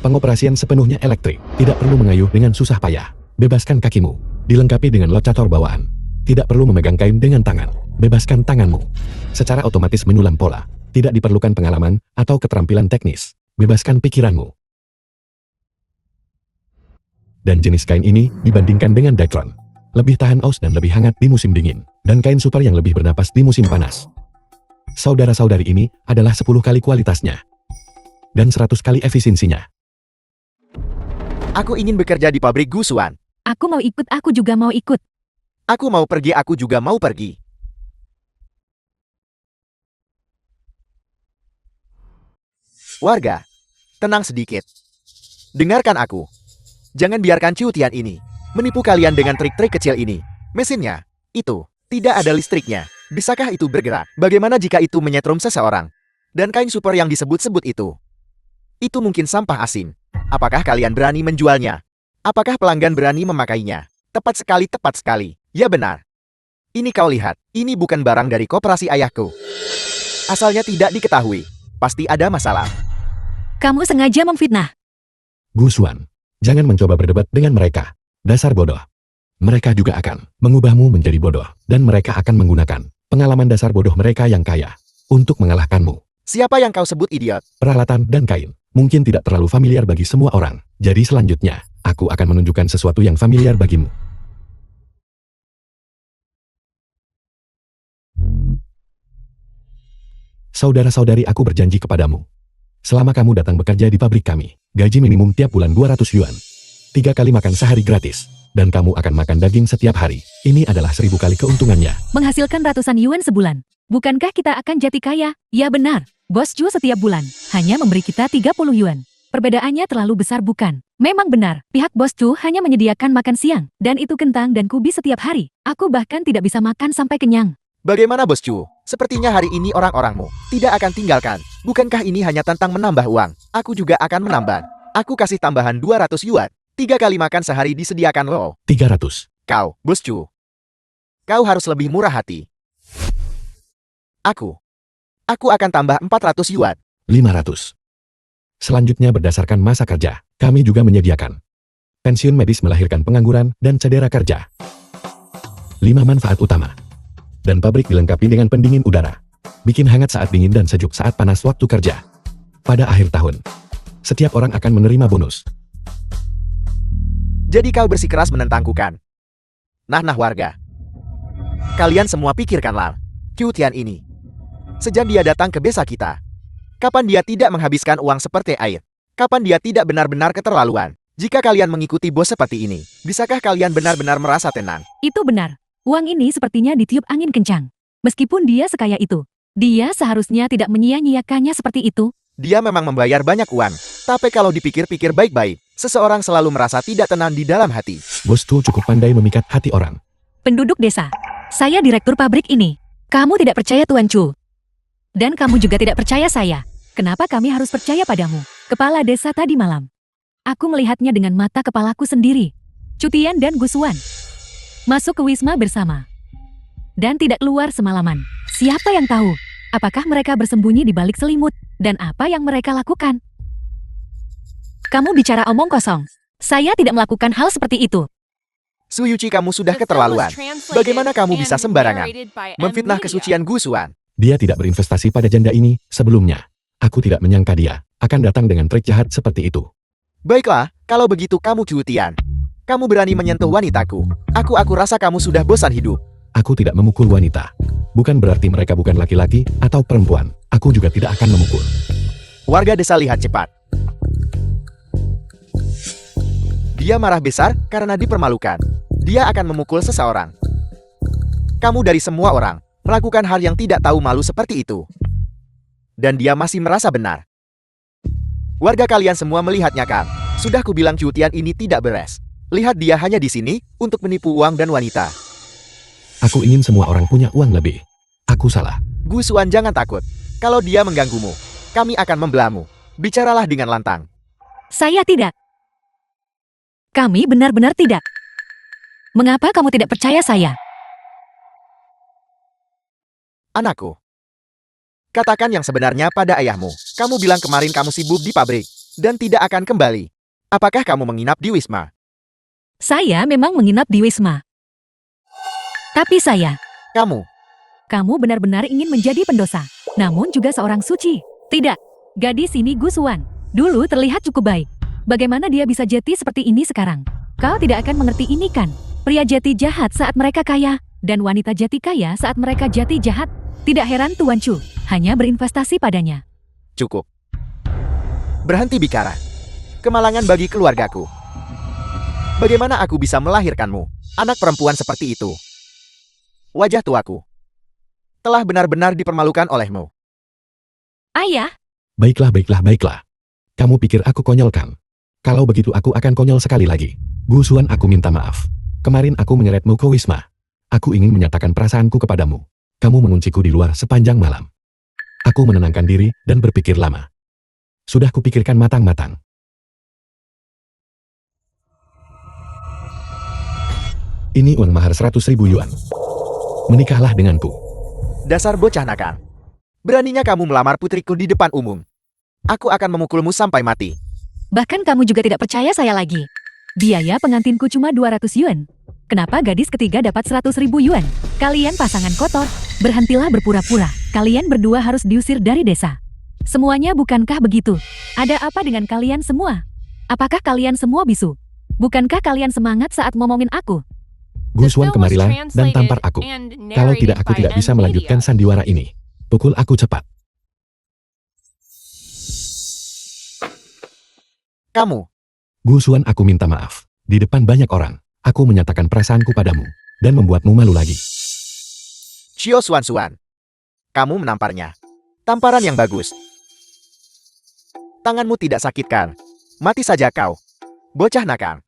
Pengoperasian sepenuhnya elektrik. Tidak perlu mengayuh dengan susah payah. Bebaskan kakimu. Dilengkapi dengan locator bawaan. Tidak perlu memegang kain dengan tangan. Bebaskan tanganmu. Secara otomatis menyulam pola. Tidak diperlukan pengalaman atau keterampilan teknis. Bebaskan pikiranmu. Dan jenis kain ini dibandingkan dengan Dacron. Lebih tahan aus dan lebih hangat di musim dingin. Dan kain super yang lebih bernapas di musim panas. Saudara-saudari ini adalah 10 kali kualitasnya. Dan 100 kali efisiensinya. Aku ingin bekerja di pabrik Gusuan. Aku mau ikut, aku juga mau ikut. Aku mau pergi, aku juga mau pergi. Warga, tenang sedikit. Dengarkan aku. Jangan biarkan Ciu Tian ini menipu kalian dengan trik-trik kecil ini. Mesinnya, itu, tidak ada listriknya. Bisakah itu bergerak? Bagaimana jika itu menyetrum seseorang? Dan kain super yang disebut-sebut itu mungkin sampah asin. Apakah kalian berani menjualnya? Apakah pelanggan berani memakainya? Tepat sekali, tepat sekali. Ya benar. Ini kau lihat, ini bukan barang dari koperasi ayahku. Asalnya tidak diketahui. Pasti ada masalah. Kamu sengaja memfitnah. Gu Xuan, jangan mencoba berdebat dengan mereka. Dasar bodoh. Mereka juga akan mengubahmu menjadi bodoh, dan mereka akan menggunakan pengalaman dasar bodoh mereka yang kaya untuk mengalahkanmu. Siapa yang kau sebut idiot? Peralatan dan kain mungkin tidak terlalu familiar bagi semua orang. Jadi selanjutnya, aku akan menunjukkan sesuatu yang familiar bagimu. Saudara-saudari, aku berjanji kepadamu. Selama kamu datang bekerja di pabrik kami, gaji minimum tiap bulan 200 yuan. 3 kali makan sehari gratis. Dan kamu akan makan daging setiap hari. Ini adalah 1000 kali keuntungannya. Menghasilkan ratusan yuan sebulan. Bukankah kita akan jadi kaya? Ya benar. Bos Chu setiap bulan hanya memberi kita 30 yuan. Perbedaannya terlalu besar bukan? Memang benar, pihak Bos Chu hanya menyediakan makan siang, dan itu kentang dan kubis setiap hari. Aku bahkan tidak bisa makan sampai kenyang. Bagaimana Bos Chu? Sepertinya hari ini orang-orangmu tidak akan tinggalkan. Bukankah ini hanya tentang menambah uang? Aku juga akan menambah. Aku kasih tambahan 200 yuan. 3 kali makan sehari disediakan lo. 300. Kau, Bos Chu. Kau harus lebih murah hati. Aku akan tambah 400 yuan. 500. Selanjutnya berdasarkan masa kerja, kami juga menyediakan pensiun medis melahirkan pengangguran dan cedera kerja. 5 manfaat utama. Dan pabrik dilengkapi dengan pendingin udara. Bikin hangat saat dingin dan sejuk saat panas waktu kerja. Pada akhir tahun, setiap orang akan menerima bonus. Jadi kau bersikeras menentangku kan? Nah warga. Kalian semua pikirkanlah. Qiu Tian ini. Sejak dia datang ke desa kita. Kapan dia tidak menghabiskan uang seperti air? Kapan dia tidak benar-benar keterlaluan? Jika kalian mengikuti bos seperti ini, bisakah kalian benar-benar merasa tenang? Itu benar. Uang ini sepertinya ditiup angin kencang. Meskipun dia sekaya itu, dia seharusnya tidak menyia-nyiakannya seperti itu. Dia memang membayar banyak uang. Tapi kalau dipikir-pikir baik-baik, seseorang selalu merasa tidak tenang di dalam hati. Bos Tu cukup pandai memikat hati orang. Penduduk desa, saya direktur pabrik ini. Kamu tidak percaya Tuan Chu. Dan kamu juga tidak percaya saya. Kenapa kami harus percaya padamu? Kepala desa tadi malam. Aku melihatnya dengan mata kepalaku sendiri. Chu Tian dan Gu Xuan masuk ke Wisma bersama. Dan tidak keluar semalaman. Siapa yang tahu? Apakah mereka bersembunyi di balik selimut? Dan apa yang mereka lakukan? Kamu bicara omong kosong. Saya tidak melakukan hal seperti itu. Su Yuqi, kamu sudah The film was keterlaluan. translated Bagaimana kamu bisa and sembarangan narrated by memfitnah M-Media. kesucian Gu Xuan? Dia tidak berinvestasi pada janda ini sebelumnya. Aku tidak menyangka dia akan datang dengan trik jahat seperti itu. Baiklah, kalau begitu kamu Qiu Tian. Kamu berani menyentuh wanitaku. Aku rasa kamu sudah bosan hidup. Aku tidak memukul wanita. Bukan berarti mereka bukan laki-laki atau perempuan. Aku juga tidak akan memukul. Warga desa lihat cepat. Dia marah besar karena dipermalukan. Dia akan memukul seseorang. Kamu dari semua orang melakukan hal yang tidak tahu malu seperti itu. Dan dia masih merasa benar. Warga kalian semua melihatnya kan? Sudah kubilang Qiu Tian ini tidak beres. Lihat dia hanya di sini untuk menipu uang dan wanita. Aku ingin semua orang punya uang lebih. Aku salah. Gu Xuan, jangan takut. Kalau dia mengganggumu, kami akan membelamu. Bicaralah dengan lantang. Saya tidak. Kami benar-benar tidak. Mengapa kamu tidak percaya saya? Anakku, katakan yang sebenarnya pada ayahmu. Kamu bilang kemarin kamu sibuk di pabrik dan tidak akan kembali. Apakah kamu menginap di Wisma? Saya memang menginap di Wisma. Tapi kamu benar-benar ingin menjadi pendosa, namun juga seorang suci. Tidak, gadis ini Gu Xuan. Dulu terlihat cukup baik. Bagaimana dia bisa jeti seperti ini sekarang? Kau tidak akan mengerti ini kan? Pria jeti jahat saat mereka kaya, dan wanita jeti kaya saat mereka jeti jahat. Tidak heran Tuan Chu hanya berinvestasi padanya. Cukup. Berhenti bicara. Kemalangan bagi keluargaku. Bagaimana aku bisa melahirkanmu, anak perempuan seperti itu? Wajah tuaku telah benar-benar dipermalukan olehmu. Ayah, Baiklah. Kamu pikir aku konyol kan? Kalau begitu aku akan konyol sekali lagi. Gu Xuan, aku minta maaf. Kemarin aku menyeretmu ke Wisma. Aku ingin menyatakan perasaanku kepadamu. Kamu mengunciku di luar sepanjang malam. Aku menenangkan diri dan berpikir lama. Sudah kupikirkan matang-matang. Ini uang mahar 100.000 yuan. Menikahlah denganku. Dasar bocah nakal. Beraninya kamu melamar putriku di depan umum. Aku akan memukulmu sampai mati. Bahkan kamu juga tidak percaya saya lagi. Biaya pengantinku cuma 200 yuan. Kenapa gadis ketiga dapat 100.000 yuan? Kalian pasangan kotor, berhentilah berpura-pura. Kalian berdua harus diusir dari desa. Semuanya bukankah begitu? Ada apa dengan kalian semua? Apakah kalian semua bisu? Bukankah kalian semangat saat ngomongin aku? Gusuan kemarilah dan tampar aku. Kalau tidak aku tidak bisa melanjutkan sandiwara ini. Pukul aku cepat. Kamu, Gusuan aku minta maaf. Di depan banyak orang. Aku menyatakan perasaanku padamu. Dan membuatmu malu lagi. Cio Suan. Kamu menamparnya. Tamparan yang bagus. Tanganmu tidak sakit kan? Mati saja kau. Bocah nakal.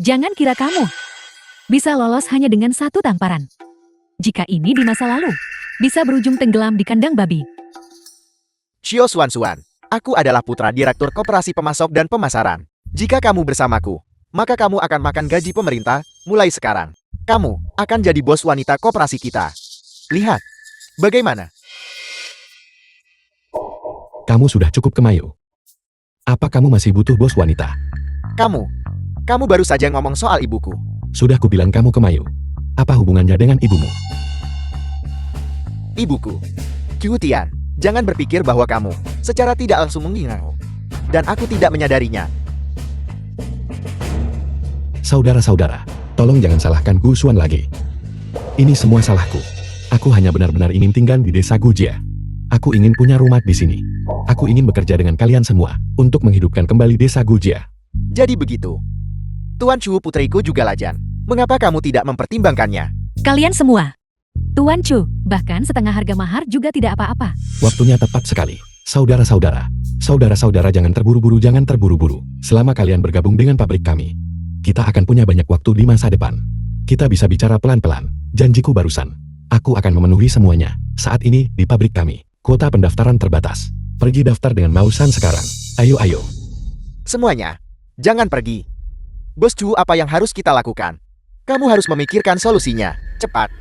Jangan kira kamu bisa lolos hanya dengan satu tamparan. Jika ini di masa lalu, bisa berujung tenggelam di kandang babi. Cio Suan. Aku adalah putra Direktur Koperasi Pemasok dan Pemasaran. Jika kamu bersamaku, maka kamu akan makan gaji pemerintah mulai sekarang. Kamu akan jadi bos wanita koperasi kita. Lihat, bagaimana? Kamu sudah cukup kemayu. Apa kamu masih butuh bos wanita? Kamu baru saja ngomong soal ibuku. Sudah kubilang kamu kemayu. Apa hubungannya dengan ibumu? Ibuku, Qiu Tian, jangan berpikir bahwa kamu secara tidak langsung menghinaku. Dan aku tidak menyadarinya. Saudara-saudara, tolong jangan salahkan Gusuan lagi. Ini semua salahku. Aku hanya benar-benar ingin tinggal di desa Gujia. Aku ingin punya rumah di sini. Aku ingin bekerja dengan kalian semua untuk menghidupkan kembali desa Gujia. Jadi begitu. Tuan Chu putriku juga lajan. Mengapa kamu tidak mempertimbangkannya? Kalian semua. Tuan Chu, bahkan setengah harga mahar juga tidak apa-apa. Waktunya tepat sekali. Saudara-saudara jangan terburu-buru. Selama kalian bergabung dengan pabrik kami, kita akan punya banyak waktu di masa depan. Kita bisa bicara pelan-pelan. Janjiku barusan. Aku akan memenuhi semuanya. Saat ini di pabrik kami, kuota pendaftaran terbatas. Pergi daftar dengan Mausan sekarang. Ayo. Semuanya, jangan pergi. Bos Chu, apa yang harus kita lakukan? Kamu harus memikirkan solusinya. Cepat.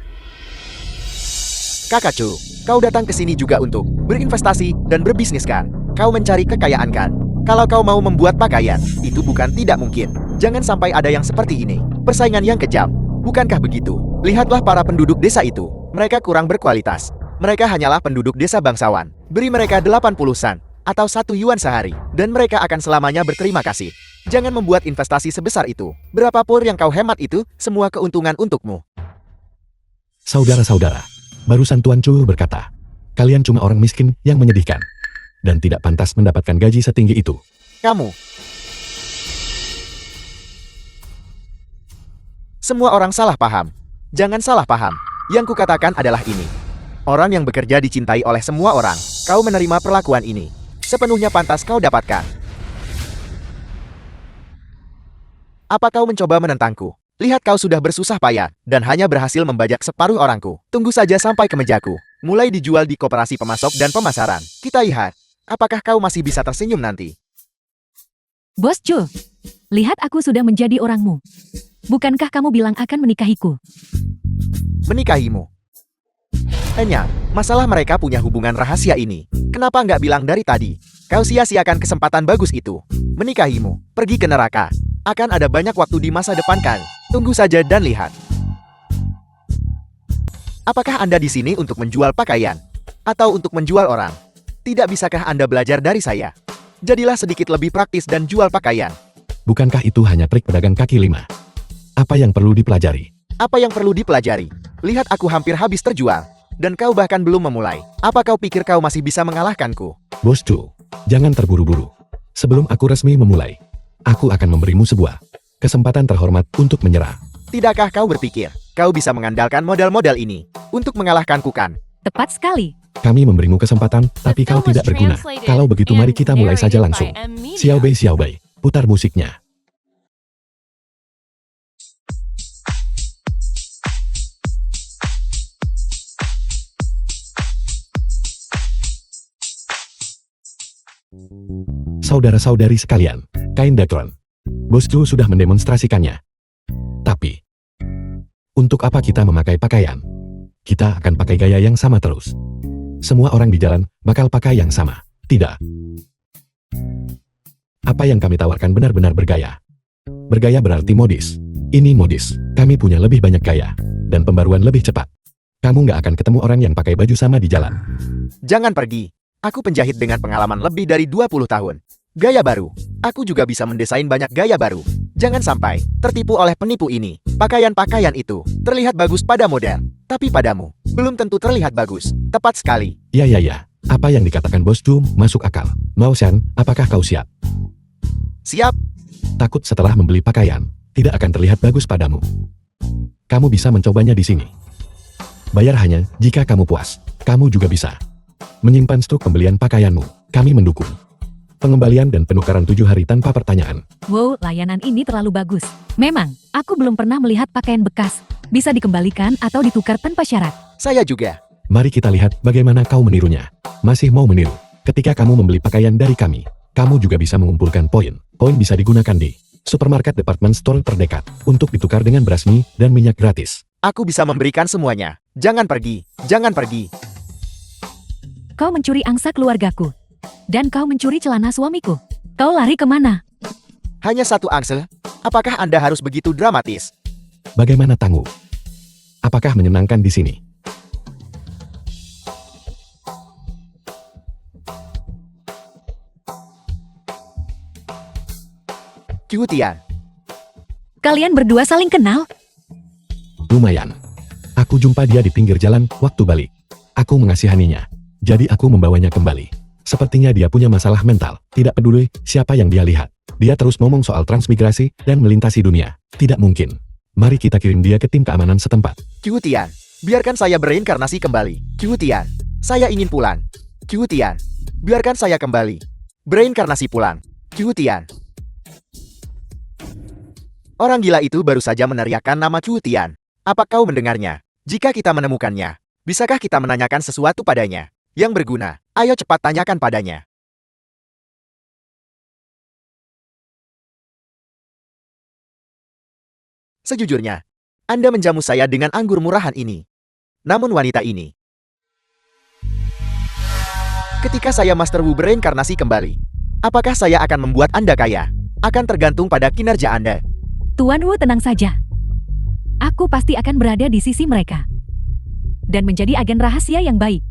Kakak Chu, kau datang ke sini juga untuk berinvestasi dan berbisnis kan? Kau mencari kekayaan kan? Kalau kau mau membuat pakaian, itu bukan tidak mungkin. Jangan sampai ada yang seperti ini. Persaingan yang kejam. Bukankah begitu? Lihatlah para penduduk desa itu. Mereka kurang berkualitas. Mereka hanyalah penduduk desa bangsawan. Beri mereka 80 san atau 1 yuan sehari. Dan mereka akan selamanya berterima kasih. Jangan membuat investasi sebesar itu. Berapa pur yang kau hemat itu, semua keuntungan untukmu. Saudara-saudara, barusan Tuan Chu berkata, kalian cuma orang miskin yang menyedihkan. Dan tidak pantas mendapatkan gaji setinggi itu. Kamu. Semua orang salah paham. Jangan salah paham. Yang kukatakan adalah ini. Orang yang bekerja dicintai oleh semua orang. Kau menerima perlakuan ini. Sepenuhnya pantas kau dapatkan. Apa kau mencoba menentangku? Lihat kau sudah bersusah payah, dan hanya berhasil membajak separuh orangku. Tunggu saja sampai ke mejaku. Mulai dijual di koperasi pemasok dan pemasaran. Kita lihat, apakah kau masih bisa tersenyum nanti? Bos Chu, lihat aku sudah menjadi orangmu. Bukankah kamu bilang akan menikahiku? Menikahimu? Hanya, masalah mereka punya hubungan rahasia ini. Kenapa nggak bilang dari tadi? Kau sia-siakan kesempatan bagus itu. Menikahimu, pergi ke neraka. Akan ada banyak waktu di masa depan kan? Tunggu saja dan lihat. Apakah Anda di sini untuk menjual pakaian? Atau untuk menjual orang? Tidak bisakah Anda belajar dari saya? Jadilah sedikit lebih praktis dan jual pakaian. Bukankah itu hanya trik pedagang kaki lima? Apa yang perlu dipelajari? Apa yang perlu dipelajari? Lihat aku hampir habis terjual. Dan kau bahkan belum memulai. Apa kau pikir kau masih bisa mengalahkanku? Bos Chu, jangan terburu-buru. Sebelum aku resmi memulai, aku akan memberimu sebuah kesempatan terhormat untuk menyerah. Tidakkah kau berpikir, kau bisa mengandalkan modal-modal ini untuk mengalahkanku kan? Tepat sekali. Kami memberimu kesempatan, tapi kau tidak berguna. Kalau begitu mari kita mulai saja langsung. Xiao Bei, putar musiknya. Saudara-saudari sekalian, kain datron. Bos Chu sudah mendemonstrasikannya. Tapi, untuk apa kita memakai pakaian? Kita akan pakai gaya yang sama terus. Semua orang di jalan bakal pakai yang sama. Tidak. Apa yang kami tawarkan benar-benar bergaya. Bergaya berarti modis. Ini modis. Kami punya lebih banyak gaya. Dan pembaruan lebih cepat. Kamu nggak akan ketemu orang yang pakai baju sama di jalan. Jangan pergi. Aku penjahit dengan pengalaman lebih dari 20 tahun. Gaya baru. Aku juga bisa mendesain banyak gaya baru. Jangan sampai tertipu oleh penipu ini. Pakaian-pakaian itu terlihat bagus pada model. Tapi padamu, belum tentu terlihat bagus. Tepat sekali. Ya. Apa yang dikatakan bos Doom masuk akal. Mao-san, apakah kau siap? Siap. Takut setelah membeli pakaian, tidak akan terlihat bagus padamu. Kamu bisa mencobanya di sini. Bayar hanya jika kamu puas. Kamu juga bisa menyimpan stok pembelian pakaianmu. Kami mendukung pengembalian dan penukaran 7 hari tanpa pertanyaan. Wow, layanan ini terlalu bagus. Memang, aku belum pernah melihat pakaian bekas. Bisa dikembalikan atau ditukar tanpa syarat. Saya juga. Mari kita lihat bagaimana kau menirunya. Masih mau meniru? Ketika kamu membeli pakaian dari kami, kamu juga bisa mengumpulkan poin. Poin bisa digunakan di supermarket department store terdekat untuk ditukar dengan beras mie dan minyak gratis. Aku bisa memberikan semuanya. Jangan pergi. Jangan pergi. Kau mencuri angsa keluargaku. Dan kau mencuri celana suamiku. Kau lari kemana? Hanya satu angsel? Apakah Anda harus begitu dramatis? Bagaimana Tangguh? Apakah menyenangkan di sini? Cutian. Kalian berdua saling kenal? Lumayan. Aku jumpa dia di pinggir jalan waktu balik. Aku mengasihaninya. Jadi aku membawanya kembali. Sepertinya dia punya masalah mental. Tidak peduli siapa yang dia lihat. Dia terus ngomong soal transmigrasi dan melintasi dunia. Tidak mungkin. Mari kita kirim dia ke tim keamanan setempat. Cutian. Biarkan saya bereinkarnasi kembali. Cutian. Saya ingin pulang. Cutian. Biarkan saya kembali. Bereinkarnasi pulang. Cutian. Orang gila itu baru saja meneriakkan nama Cutian. Apa kau mendengarnya? Jika kita menemukannya, bisakah kita menanyakan sesuatu padanya yang berguna? Ayo cepat tanyakan padanya. Sejujurnya, Anda menjamu saya dengan anggur murahan ini. Namun wanita ini, ketika saya Master Wu bereinkarnasi kembali, apakah saya akan membuat Anda kaya? Akan tergantung pada kinerja Anda. Tuan Wu, tenang saja. Aku pasti akan berada di sisi mereka. Dan menjadi agen rahasia yang baik.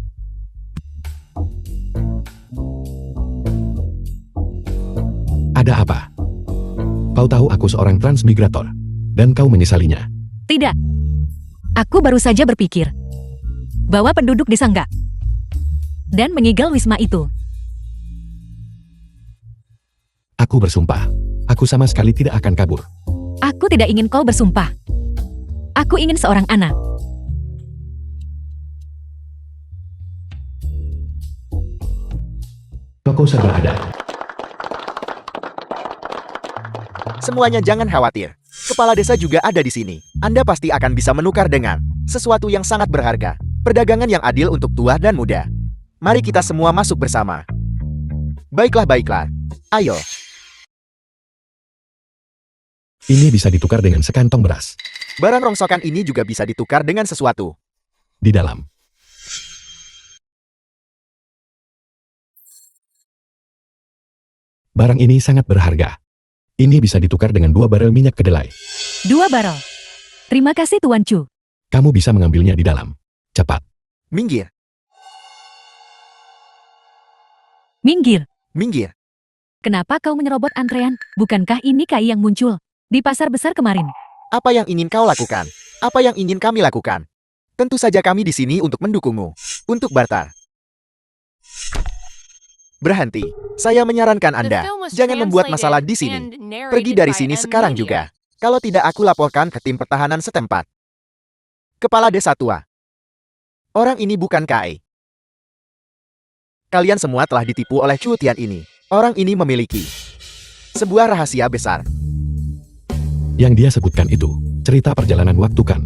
Ada apa? Kau tahu aku seorang transmigrator. Dan kau menyesalinya. Tidak. Aku baru saja berpikir bahwa penduduk desa enggak. Dan menyegel wisma itu. Aku bersumpah. Aku sama sekali tidak akan kabur. Aku tidak ingin kau bersumpah. Aku ingin seorang anak. Toko serba ada. Semuanya jangan khawatir. Kepala desa juga ada di sini. Anda pasti akan bisa menukar dengan sesuatu yang sangat berharga. Perdagangan yang adil untuk tua dan muda. Mari kita semua masuk bersama. Baiklah. Ayo. Ini bisa ditukar dengan sekantong beras. Barang rongsokan ini juga bisa ditukar dengan sesuatu. Di dalam. Barang ini sangat berharga. Ini bisa ditukar dengan 2 barel minyak kedelai. 2 barel. Terima kasih Tuan Chu. Kamu bisa mengambilnya di dalam. Cepat. Minggir. Minggir. Minggir. Kenapa kau menyerobot antrean? Bukankah ini KI yang muncul di pasar besar kemarin? Apa yang ingin kau lakukan? Apa yang ingin kami lakukan? Tentu saja kami di sini untuk mendukungmu. Untuk barter. Berhenti. Saya menyarankan Anda, jangan membuat masalah di sini. Pergi dari sini sekarang juga. Kalau tidak aku laporkan ke tim pertahanan setempat. Kepala desa tua. Orang ini bukan KI. Kalian semua telah ditipu oleh Cutian ini. Orang ini memiliki sebuah rahasia besar. Yang dia sebutkan itu, cerita perjalanan waktu kan.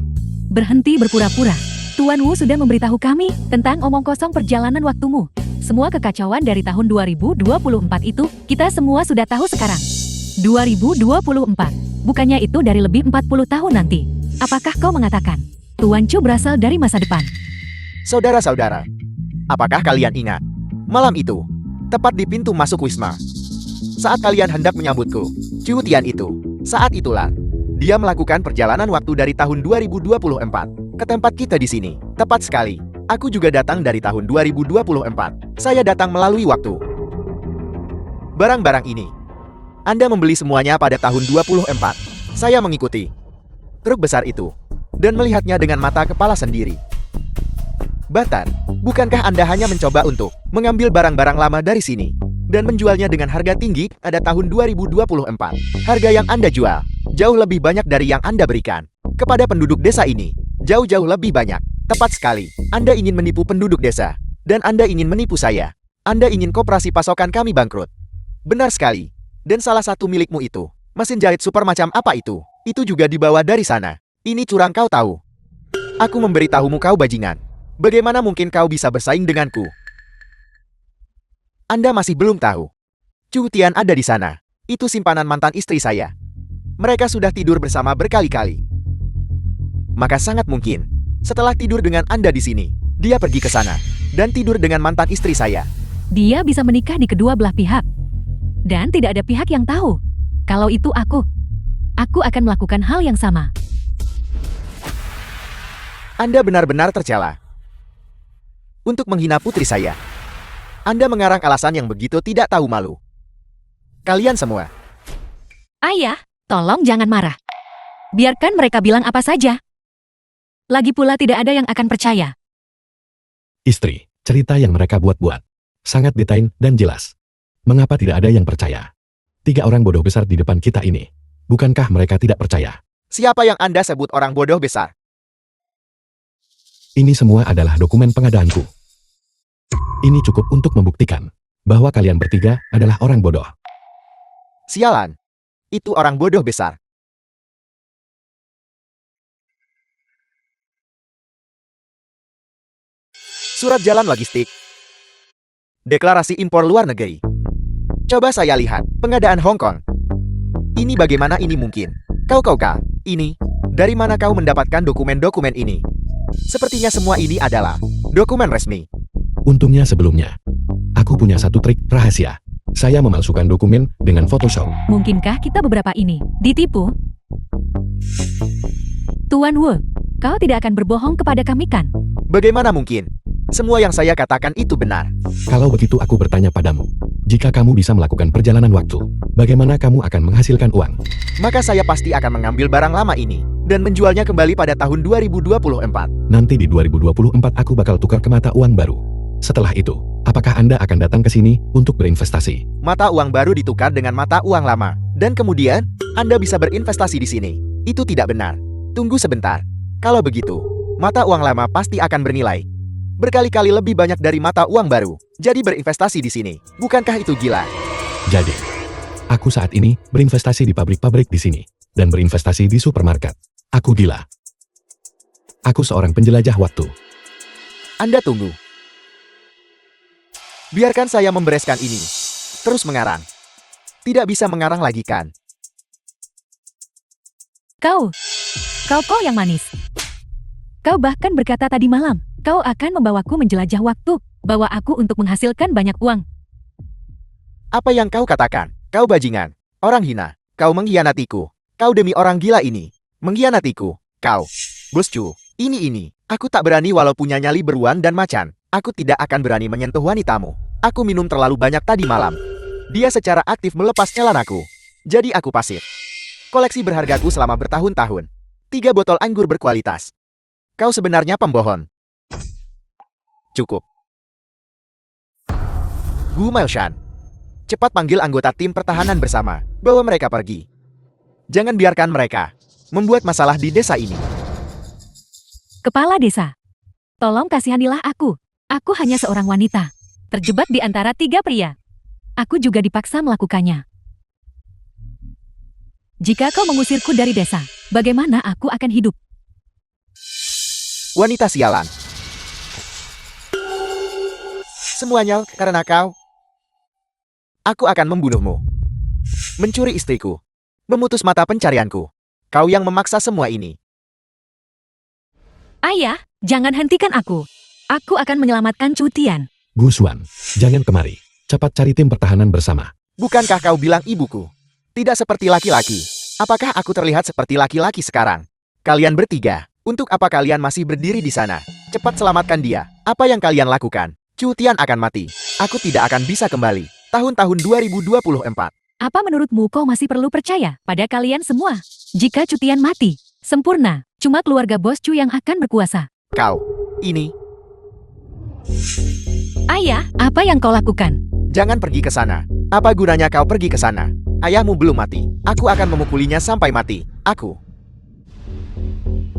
Berhenti berpura-pura. Tuan Wu sudah memberitahu kami tentang omong kosong perjalanan waktumu. Semua kekacauan dari tahun 2024 itu, kita semua sudah tahu sekarang. 2024. Bukannya itu dari lebih 40 tahun nanti. Apakah kau mengatakan Tuan Chu berasal dari masa depan. Saudara-saudara, apakah kalian ingat? Malam itu, tepat di pintu masuk Wisma. Saat kalian hendak menyambutku, Chu Tian itu, saat itulah, dia melakukan perjalanan waktu dari tahun 2024 ke tempat kita di sini. Tepat sekali, aku juga datang dari tahun 2024. Saya datang melalui waktu. Barang-barang ini, Anda membeli semuanya pada tahun 24. Saya mengikuti truk besar itu dan melihatnya dengan mata kepala sendiri. Batan, bukankah Anda hanya mencoba untuk mengambil barang-barang lama dari sini dan menjualnya dengan harga tinggi pada tahun 2024? Harga yang Anda jual jauh lebih banyak dari yang Anda berikan kepada penduduk desa ini. Jauh-jauh lebih banyak. Tepat sekali. Anda ingin menipu penduduk desa dan Anda ingin menipu saya. Anda ingin koperasi pasokan kami bangkrut. Benar sekali. Dan salah satu milikmu itu, mesin jahit super macam apa itu juga dibawa dari sana. Ini curang, kau tahu. Aku memberitahumu, kau bajingan. Bagaimana mungkin kau bisa bersaing denganku? Anda masih belum tahu. Chu Tian ada di sana. Itu simpanan mantan istri saya. Mereka sudah tidur bersama berkali-kali. Maka sangat mungkin, setelah tidur dengan Anda di sini, dia pergi ke sana dan tidur dengan mantan istri saya. Dia bisa menikah di kedua belah pihak. Dan tidak ada pihak yang tahu. Kalau itu aku akan melakukan hal yang sama. Anda benar-benar tercela. Untuk menghina putri saya. Anda mengarang alasan yang begitu tidak tahu malu. Kalian semua. Ayah, tolong jangan marah. Biarkan mereka bilang apa saja. Lagi pula tidak ada yang akan percaya. Istri, cerita yang mereka buat-buat. Sangat detail dan jelas. Mengapa tidak ada yang percaya? 3 orang bodoh besar di depan kita ini. Bukankah mereka tidak percaya? Siapa yang Anda sebut orang bodoh besar? Ini semua adalah dokumen pengadaanku. Ini cukup untuk membuktikan bahwa kalian bertiga adalah orang bodoh. Sialan. Itu orang bodoh besar. Surat jalan logistik. Deklarasi impor luar negeri. Coba saya lihat, pengadaan Hong Kong. Ini bagaimana ini mungkin? Kau, ini, dari mana kau mendapatkan dokumen-dokumen ini? Sepertinya semua ini adalah dokumen resmi. Untungnya sebelumnya, aku punya satu trik rahasia. Saya memalsukan dokumen dengan Photoshop. Mungkinkah kita beberapa ini ditipu? Tuan Wu, kau tidak akan berbohong kepada kami kan? Bagaimana mungkin? Semua yang saya katakan itu benar. Kalau begitu aku bertanya padamu, jika kamu bisa melakukan perjalanan waktu, bagaimana kamu akan menghasilkan uang? Maka saya pasti akan mengambil barang lama ini dan menjualnya kembali pada tahun 2024. Nanti di 2024 aku bakal tukar ke mata uang baru. Setelah itu, apakah Anda akan datang ke sini untuk berinvestasi? Mata uang baru ditukar dengan mata uang lama, dan kemudian Anda bisa berinvestasi di sini. Itu tidak benar. Tunggu sebentar. Kalau begitu, mata uang lama pasti akan bernilai berkali-kali lebih banyak dari mata uang baru. Jadi berinvestasi di sini. Bukankah itu gila? Jadi, aku saat ini berinvestasi di pabrik-pabrik di sini dan berinvestasi di supermarket. Aku gila. Aku seorang penjelajah waktu. Anda tunggu. Biarkan saya membereskan ini. Terus mengarang. Tidak bisa mengarang lagi kan? Kau yang manis. Kau bahkan berkata tadi malam, kau akan membawaku menjelajah waktu, bawa aku untuk menghasilkan banyak uang. Apa yang kau katakan? Kau bajingan, orang hina, kau mengkhianatiku. Kau demi orang gila ini, mengkhianatiku. Kau, Bos Chu, ini. Aku tak berani walau punya nyali beruang dan macan. Aku tidak akan berani menyentuh wanitamu. Aku minum terlalu banyak tadi malam. Dia secara aktif melepas elan aku. Jadi aku pasif. Koleksi berhargaku selama bertahun-tahun. 3 botol anggur berkualitas. Kau sebenarnya pembohong. Cukup. Gu Mailshan. Cepat panggil anggota tim pertahanan bersama. Bawa mereka pergi. Jangan biarkan mereka membuat masalah di desa ini. Kepala desa, tolong kasihanilah aku. Aku hanya seorang wanita, terjebak di antara 3 pria. Aku juga dipaksa melakukannya. Jika kau mengusirku dari desa, bagaimana aku akan hidup? Wanita sialan. Semuanya karena kau. Aku akan membunuhmu. Mencuri istriku. Memutus mata pencarianku. Kau yang memaksa semua ini. Ayah, jangan hentikan aku. Aku akan menyelamatkan Chu Tian. Gusuan, jangan kemari. Cepat cari tim pertahanan bersama. Bukankah kau bilang ibuku? Tidak seperti laki-laki. Apakah aku terlihat seperti laki-laki sekarang? Kalian bertiga, untuk apa kalian masih berdiri di sana? Cepat selamatkan dia. Apa yang kalian lakukan? Chu Tian akan mati. Aku tidak akan bisa kembali. Tahun-tahun 2024. Apa menurutmu kau masih perlu percaya pada kalian semua? Jika Chu Tian mati, sempurna. Cuma keluarga Bos Chu yang akan berkuasa. Kau, ini, Ayah, apa yang kau lakukan? jangan pergi ke sana. Apa gunanya kau pergi ke sana? Ayahmu belum mati. Aku akan memukulinya sampai mati. Aku.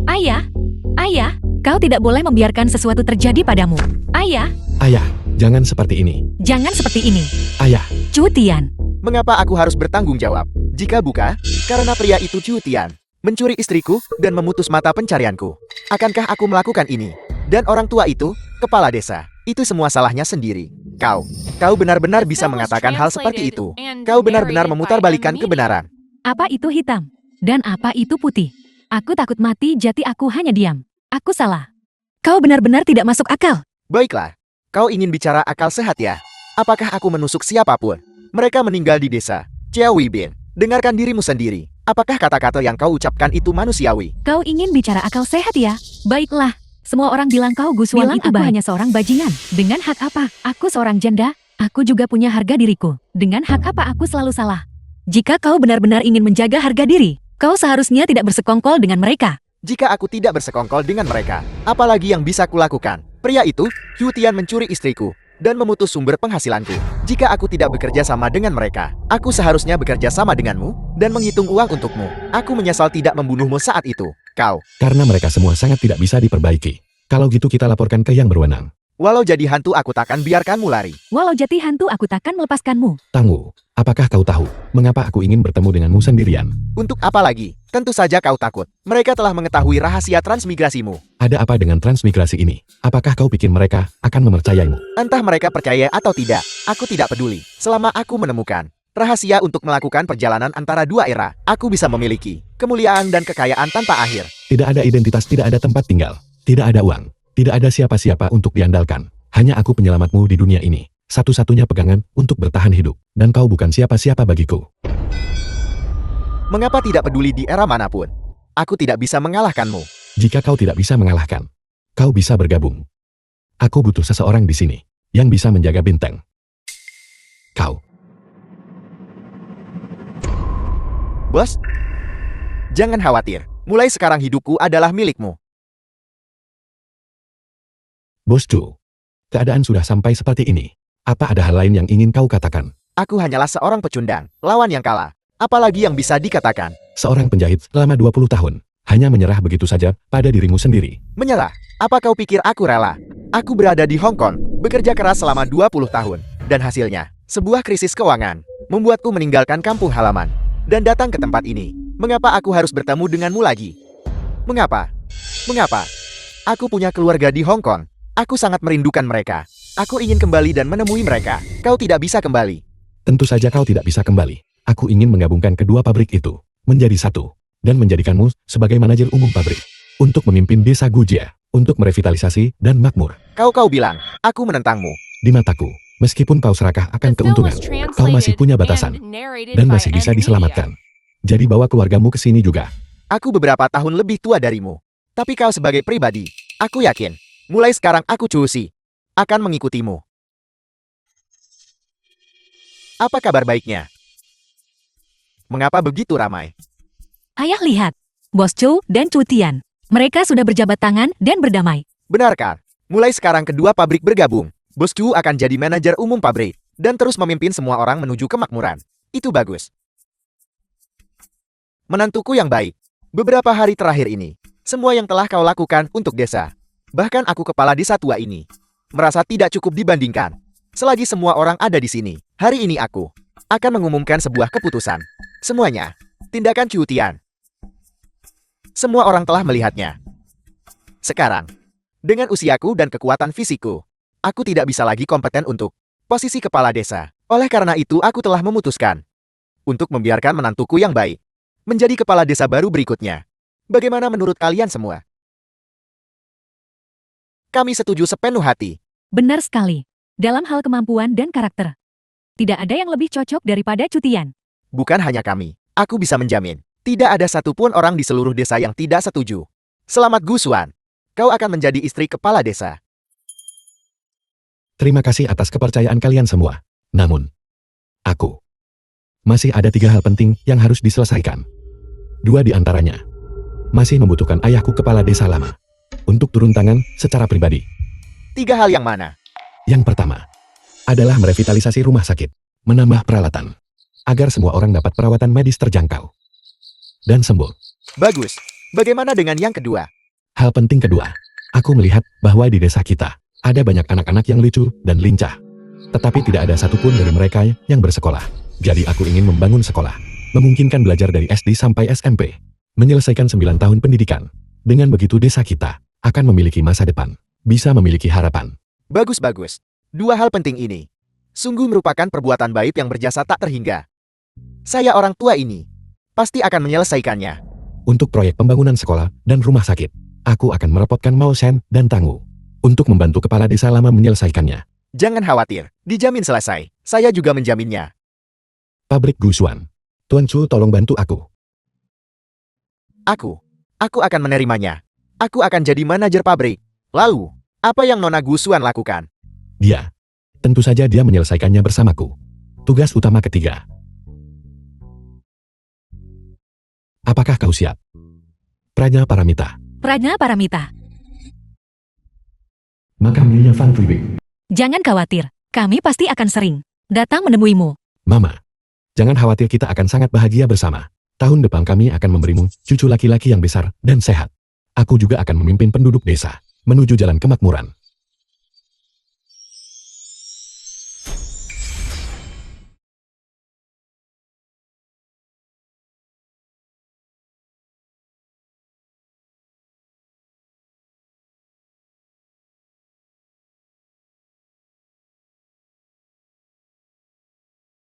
Ayah, ayah, kau tidak boleh membiarkan sesuatu terjadi padamu. Ayah, Ayah, jangan seperti ini. jangan seperti ini. Ayah, Chu Tian, Mengapa aku harus bertanggung jawab? Jika bukan, karena pria itu Chu Tian mencuri istriku dan memutus mata pencarianku. Akankah aku melakukan ini? Dan orang tua itu, kepala desa, itu semua salahnya sendiri. Kau benar-benar bisa mengatakan hal seperti itu. Kau benar-benar memutarbalikkan kebenaran. apa itu hitam? Dan apa itu putih? Aku takut mati, jadi aku hanya diam. Aku salah. Kau benar-benar tidak masuk akal. Baiklah, kau ingin bicara akal sehat ya? Apakah aku menusuk siapapun? Mereka meninggal di desa. Chiao Bin, dengarkan dirimu sendiri. Apakah kata-kata yang kau ucapkan itu manusiawi? Kau ingin bicara akal sehat ya? Baiklah. Semua orang bilang kau Gusuan itu aku hanya seorang bajingan. Dengan hak apa? Aku seorang janda. Aku juga punya harga diriku. Dengan hak apa aku selalu salah? Jika kau benar-benar ingin menjaga harga diri, kau seharusnya tidak bersekongkol dengan mereka. Jika aku tidak bersekongkol dengan mereka, apalagi yang bisa kulakukan? Pria itu, Chu Tian mencuri istriku, dan memutus sumber penghasilanku. Jika aku tidak bekerja sama dengan mereka, aku seharusnya bekerja sama denganmu, dan menghitung uang untukmu. Aku menyesal tidak membunuhmu saat itu. Kau, karena mereka semua sangat tidak bisa diperbaiki. Kalau gitu kita laporkan ke yang berwenang. walau jadi hantu aku takkan biarkanmu lari. Walau jati hantu aku takkan melepaskanmu. Tanggu, apakah kau tahu mengapa aku ingin bertemu denganmu sendirian? Untuk apa lagi? Tentu saja kau takut. Mereka telah mengetahui rahasia transmigrasimu. Ada apa dengan transmigrasi ini? Apakah kau pikir mereka akan mempercayaimu? Entah mereka percaya atau tidak, aku tidak peduli. Selama aku menemukan rahasia untuk melakukan perjalanan antara dua era, aku bisa memiliki kemuliaan dan kekayaan tanpa akhir. Tidak ada identitas, tidak ada tempat tinggal, tidak ada uang, tidak ada siapa-siapa untuk diandalkan. Hanya aku penyelamatmu di dunia ini. Satu-satunya pegangan untuk bertahan hidup. Dan kau bukan siapa-siapa bagiku. Mengapa tidak peduli di era manapun? Aku tidak bisa mengalahkanmu. Jika kau tidak bisa mengalahkan, kau bisa bergabung. Aku butuh seseorang di sini yang bisa menjaga bintang. Kau. Bos, jangan khawatir. Mulai sekarang hidupku adalah milikmu. Bos Chu, keadaan sudah sampai seperti ini. Apa ada hal lain yang ingin kau katakan? Aku hanyalah seorang pecundang, lawan yang kalah. Apalagi yang bisa dikatakan? Seorang penjahit selama 20 tahun, hanya menyerah begitu saja pada dirimu sendiri. Menyerah? Apa kau pikir aku rela? Aku berada di Hong Kong, bekerja keras selama 20 tahun. Dan hasilnya, sebuah krisis keuangan, membuatku meninggalkan kampung halaman. Dan datang ke tempat ini. Mengapa aku harus bertemu denganmu lagi? Mengapa? Mengapa? Aku punya keluarga di Hong Kong. Aku sangat merindukan mereka. Aku ingin kembali dan menemui mereka. Kau tidak bisa kembali. Tentu saja kau tidak bisa kembali. Aku ingin menggabungkan kedua pabrik itu menjadi satu dan menjadikanmu sebagai manajer umum pabrik untuk memimpin desa Gujia untuk merevitalisasi dan makmur. Kau bilang, aku menentangmu. Di mataku, meskipun kau serakah akan keuntungan, kau masih punya batasan dan masih bisa diselamatkan. Jadi bawa keluargamu ke sini juga. Aku beberapa tahun lebih tua darimu. Tapi kau sebagai pribadi, aku yakin, mulai sekarang aku Cusi akan mengikutimu. Apa kabar baiknya? Mengapa begitu ramai? Ayah lihat, Bos Chu dan Chu Tian. Mereka sudah berjabat tangan dan berdamai. Benarkah? Mulai sekarang kedua pabrik bergabung. Bos Chu akan jadi manajer umum pabrik dan terus memimpin semua orang menuju kemakmuran. Itu bagus. Menantuku yang baik. Beberapa hari terakhir ini, semua yang telah kau lakukan untuk desa, bahkan aku kepala desa tua ini, merasa tidak cukup dibandingkan. Selagi semua orang ada di sini, hari ini aku akan mengumumkan sebuah keputusan. Semuanya, tindakan Chu Tian. Semua orang telah melihatnya. Sekarang, dengan usiaku dan kekuatan fisikku, aku tidak bisa lagi kompeten untuk posisi kepala desa. Oleh karena itu aku telah memutuskan untuk membiarkan menantuku yang baik menjadi kepala desa baru berikutnya. Bagaimana menurut kalian semua? Kami setuju sepenuh hati. Benar sekali. Dalam hal kemampuan dan karakter. Tidak ada yang lebih cocok daripada Cutian. Bukan hanya kami. Aku bisa menjamin. Tidak ada satupun orang di seluruh desa yang tidak setuju. Selamat Gusuan. Kau akan menjadi istri kepala desa. Terima kasih atas kepercayaan kalian semua. Namun, aku masih ada 3 hal penting yang harus diselesaikan. 2 di antaranya masih membutuhkan ayahku kepala desa lama untuk turun tangan secara pribadi. 3 hal yang mana? Yang pertama adalah merevitalisasi rumah sakit, menambah peralatan, agar semua orang dapat perawatan medis terjangkau dan sembuh. Bagus. Bagaimana dengan yang kedua? Hal penting kedua, aku melihat bahwa di desa kita ada banyak anak-anak yang lucu dan lincah. Tetapi tidak ada satupun dari mereka yang bersekolah. Jadi aku ingin membangun sekolah, memungkinkan belajar dari SD sampai SMP, menyelesaikan 9 tahun pendidikan. Dengan begitu desa kita akan memiliki masa depan, bisa memiliki harapan. Bagus-bagus. 2 hal penting ini sungguh merupakan perbuatan baik yang berjasa tak terhingga. Saya orang tua ini pasti akan menyelesaikannya. Untuk proyek pembangunan sekolah dan rumah sakit, aku akan merepotkan Mao Shen dan Tangu untuk membantu kepala desa lama menyelesaikannya. Jangan khawatir, dijamin selesai. Saya juga menjaminnya. Pabrik Gusuan. Tuan Chu tolong bantu aku. Aku akan menerimanya. Aku akan jadi manajer pabrik. Lalu, apa yang Nona Gusuan lakukan? Tentu saja dia menyelesaikannya bersamaku. Tugas utama ketiga. Apakah kau siap? Prajna Paramita. Prajna Paramita. Maka Milnya Van Triwik. Jangan khawatir. Kami pasti akan sering datang menemuimu. Mama, jangan khawatir, kita akan sangat bahagia bersama. Tahun depan kami akan memberimu cucu laki-laki yang besar dan sehat. Aku juga akan memimpin penduduk desa menuju jalan kemakmuran.